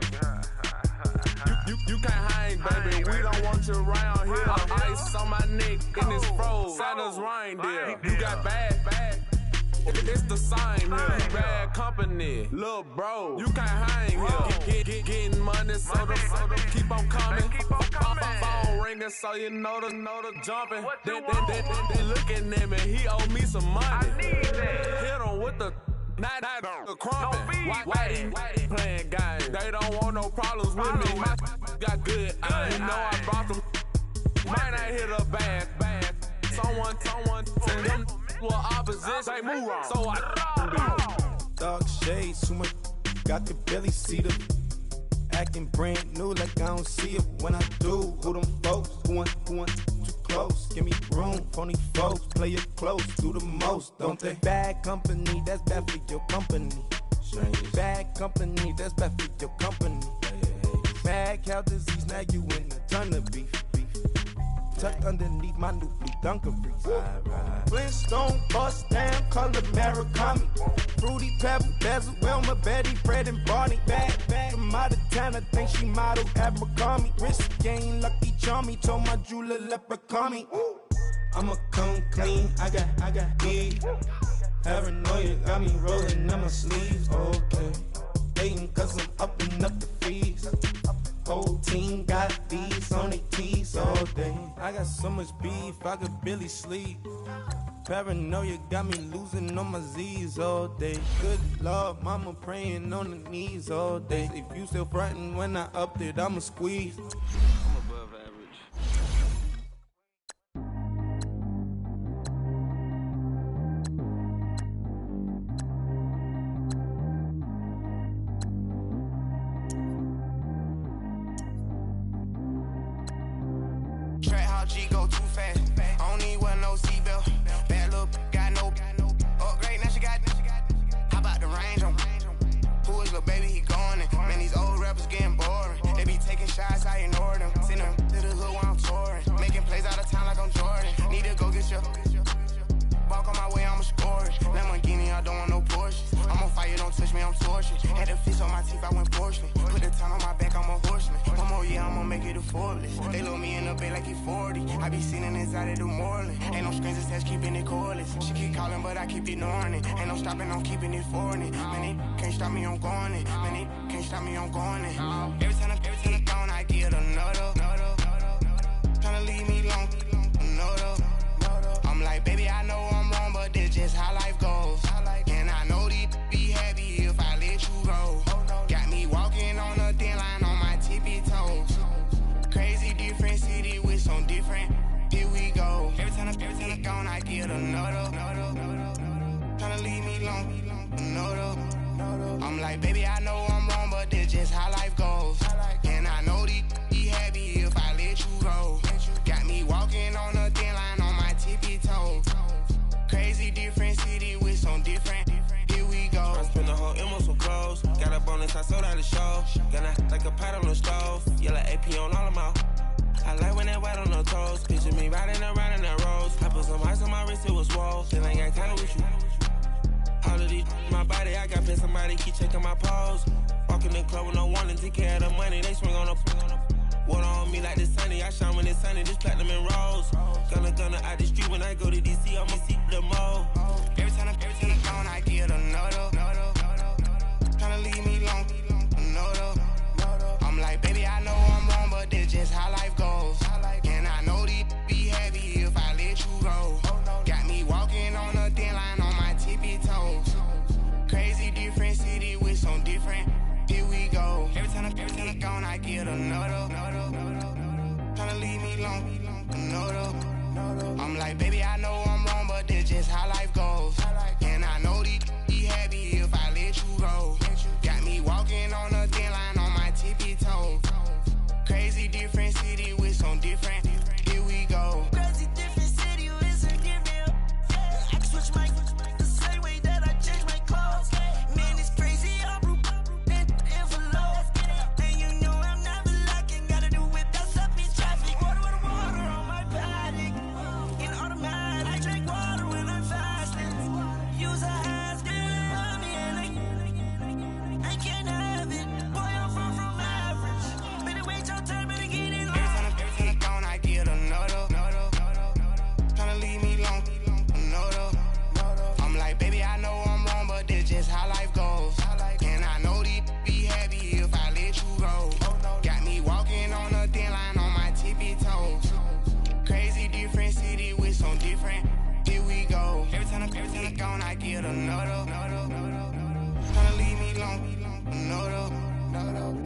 Speaker 11: You can't hang, baby. We don't want you around here. Ice on my neck in this froze. Santa's reindeer. You got bad. It's the same here. Bad company, little bro. You can't hang here. Getting money, so the keep on coming. Phone ringing, so you know the jumping. They looking at me. He owe me some money. Hit him with the night the crumping. Why playing games? They don't want no problems with me. My got good. You know I brought them. Might not hit a bad. Someone send them to opposition. They move wrong. So I
Speaker 10: dark shades, too much. Got the belly see them. Acting brand new like I don't see it when I do. Who them folks? Who want too close? Give me room, phony folks. Play it close, do the most, don't they? Bad company, that's bad for your company. Bad company, that's bad for your company. Mad cow disease, now you in a ton of beef. Tucked underneath my new blue Dunkaroos. Flintstone, bust down, color Murakami. Fruity Pebble, Bezel, Wilma, Betty, Fred, and Barney. Bad from out of town, I think she model Abercrombie. Wrist game, Lucky Charmy, told my jeweler leprechaun me. I'ma come clean, I got heat. Paranoia got me rolling on my sleeves, okay. Hating cause I'm upping up the fees. Whole team got these on their tees all day. I got so much beef, I could barely sleep. Paranoia got me losing on my Z's all day. Good Lord, mama praying on the knees all day. If you still frontin' when I upped it, I'ma squeeze. I'm above average.
Speaker 12: G go too fast. I don't need one no seatbelt. Bad little got no upgrade. Now she got. How about the range on? Who is little baby? He going in. Man, these old rappers getting boring. They be taking shots, I ignore them. Send them to the hood while I'm touring. Making plays out of town like I'm Jordan. Need to go get your. Walk on my way, I'ma score it. Lamborghini, I don't want no Porsches. I'm on fire, don't touch me, I'm tortured. Had the fish on my teeth, I went porcelain. Put the town on my back, I'm a horseman. One more year, I'ma make it affordless. They load me in the bay like he 40. I be sitting inside of the Moreland. Ain't no strings attached, keeping it cordless. She keep calling, but I keep ignoring it. Ain't no stopping, I'm keeping it for it. Man, it can't stop me, I'm going it. Man, it can't stop me, I'm going it. Every time I gone, I get another. Tryna leave me long, another. I'm like, baby, I know I'm wrong, but this just how life goes. And I know these be happy if I let you go. Got me walking on a thin line on my tippy toes. Crazy different city with some different. Here we go. Every time I gone, I get another. Tryna leave me long, another. I'm like, baby, I know I'm wrong, but this just how life goes. And I know these be happy if I let you go. Got me walking on a thin line on my tippy toes. Crazy different city with some different. Here we go. I spent the whole M on some clothes. Got a bonus, I sold out the show. Gonna like a pot on the stove. Yellow AP on all of my. I like when that white on the toes. Picture me riding around in that rose. I put some ice on my wrist, it was swole. Still ain't got time with you. All of these, my body, I got pissed. Somebody keep checking my pose. Walking in the club with no one to take care of the money. They swing on the. Water on me like the sunny, I shine when it's sunny, just platinum and rose. Gonna out the street when I go to DC, I'ma see the mo. Every time I gone, I get another. Tryna leave me long, another. I'm like, baby, I know I'm wrong, but this just how life goes. And I know these be happy if I let you go. Got me walking on a thin line on my tippy toes. Crazy different city with some different. Here we go. Every time I gone, I get another. Tryna leave me long, another. I'm like, baby, I know I'm wrong, but this just how life goes. And I know these be happy if I let you go. Got me walking on a thin line on my tippy toes. Crazy different city with some different. Here we go.
Speaker 1: Crazy different city with some different. I can switch my the same way that I change my clothes. Man, it's crazy. I'm envelope.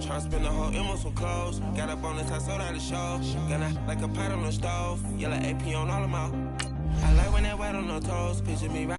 Speaker 13: Tryna spend the whole M on some clothes. Got up on the top, sold out the show. Got out like a pot on the stove. Yellow AP on all of my. I like when that wet on the toes. Picture me right.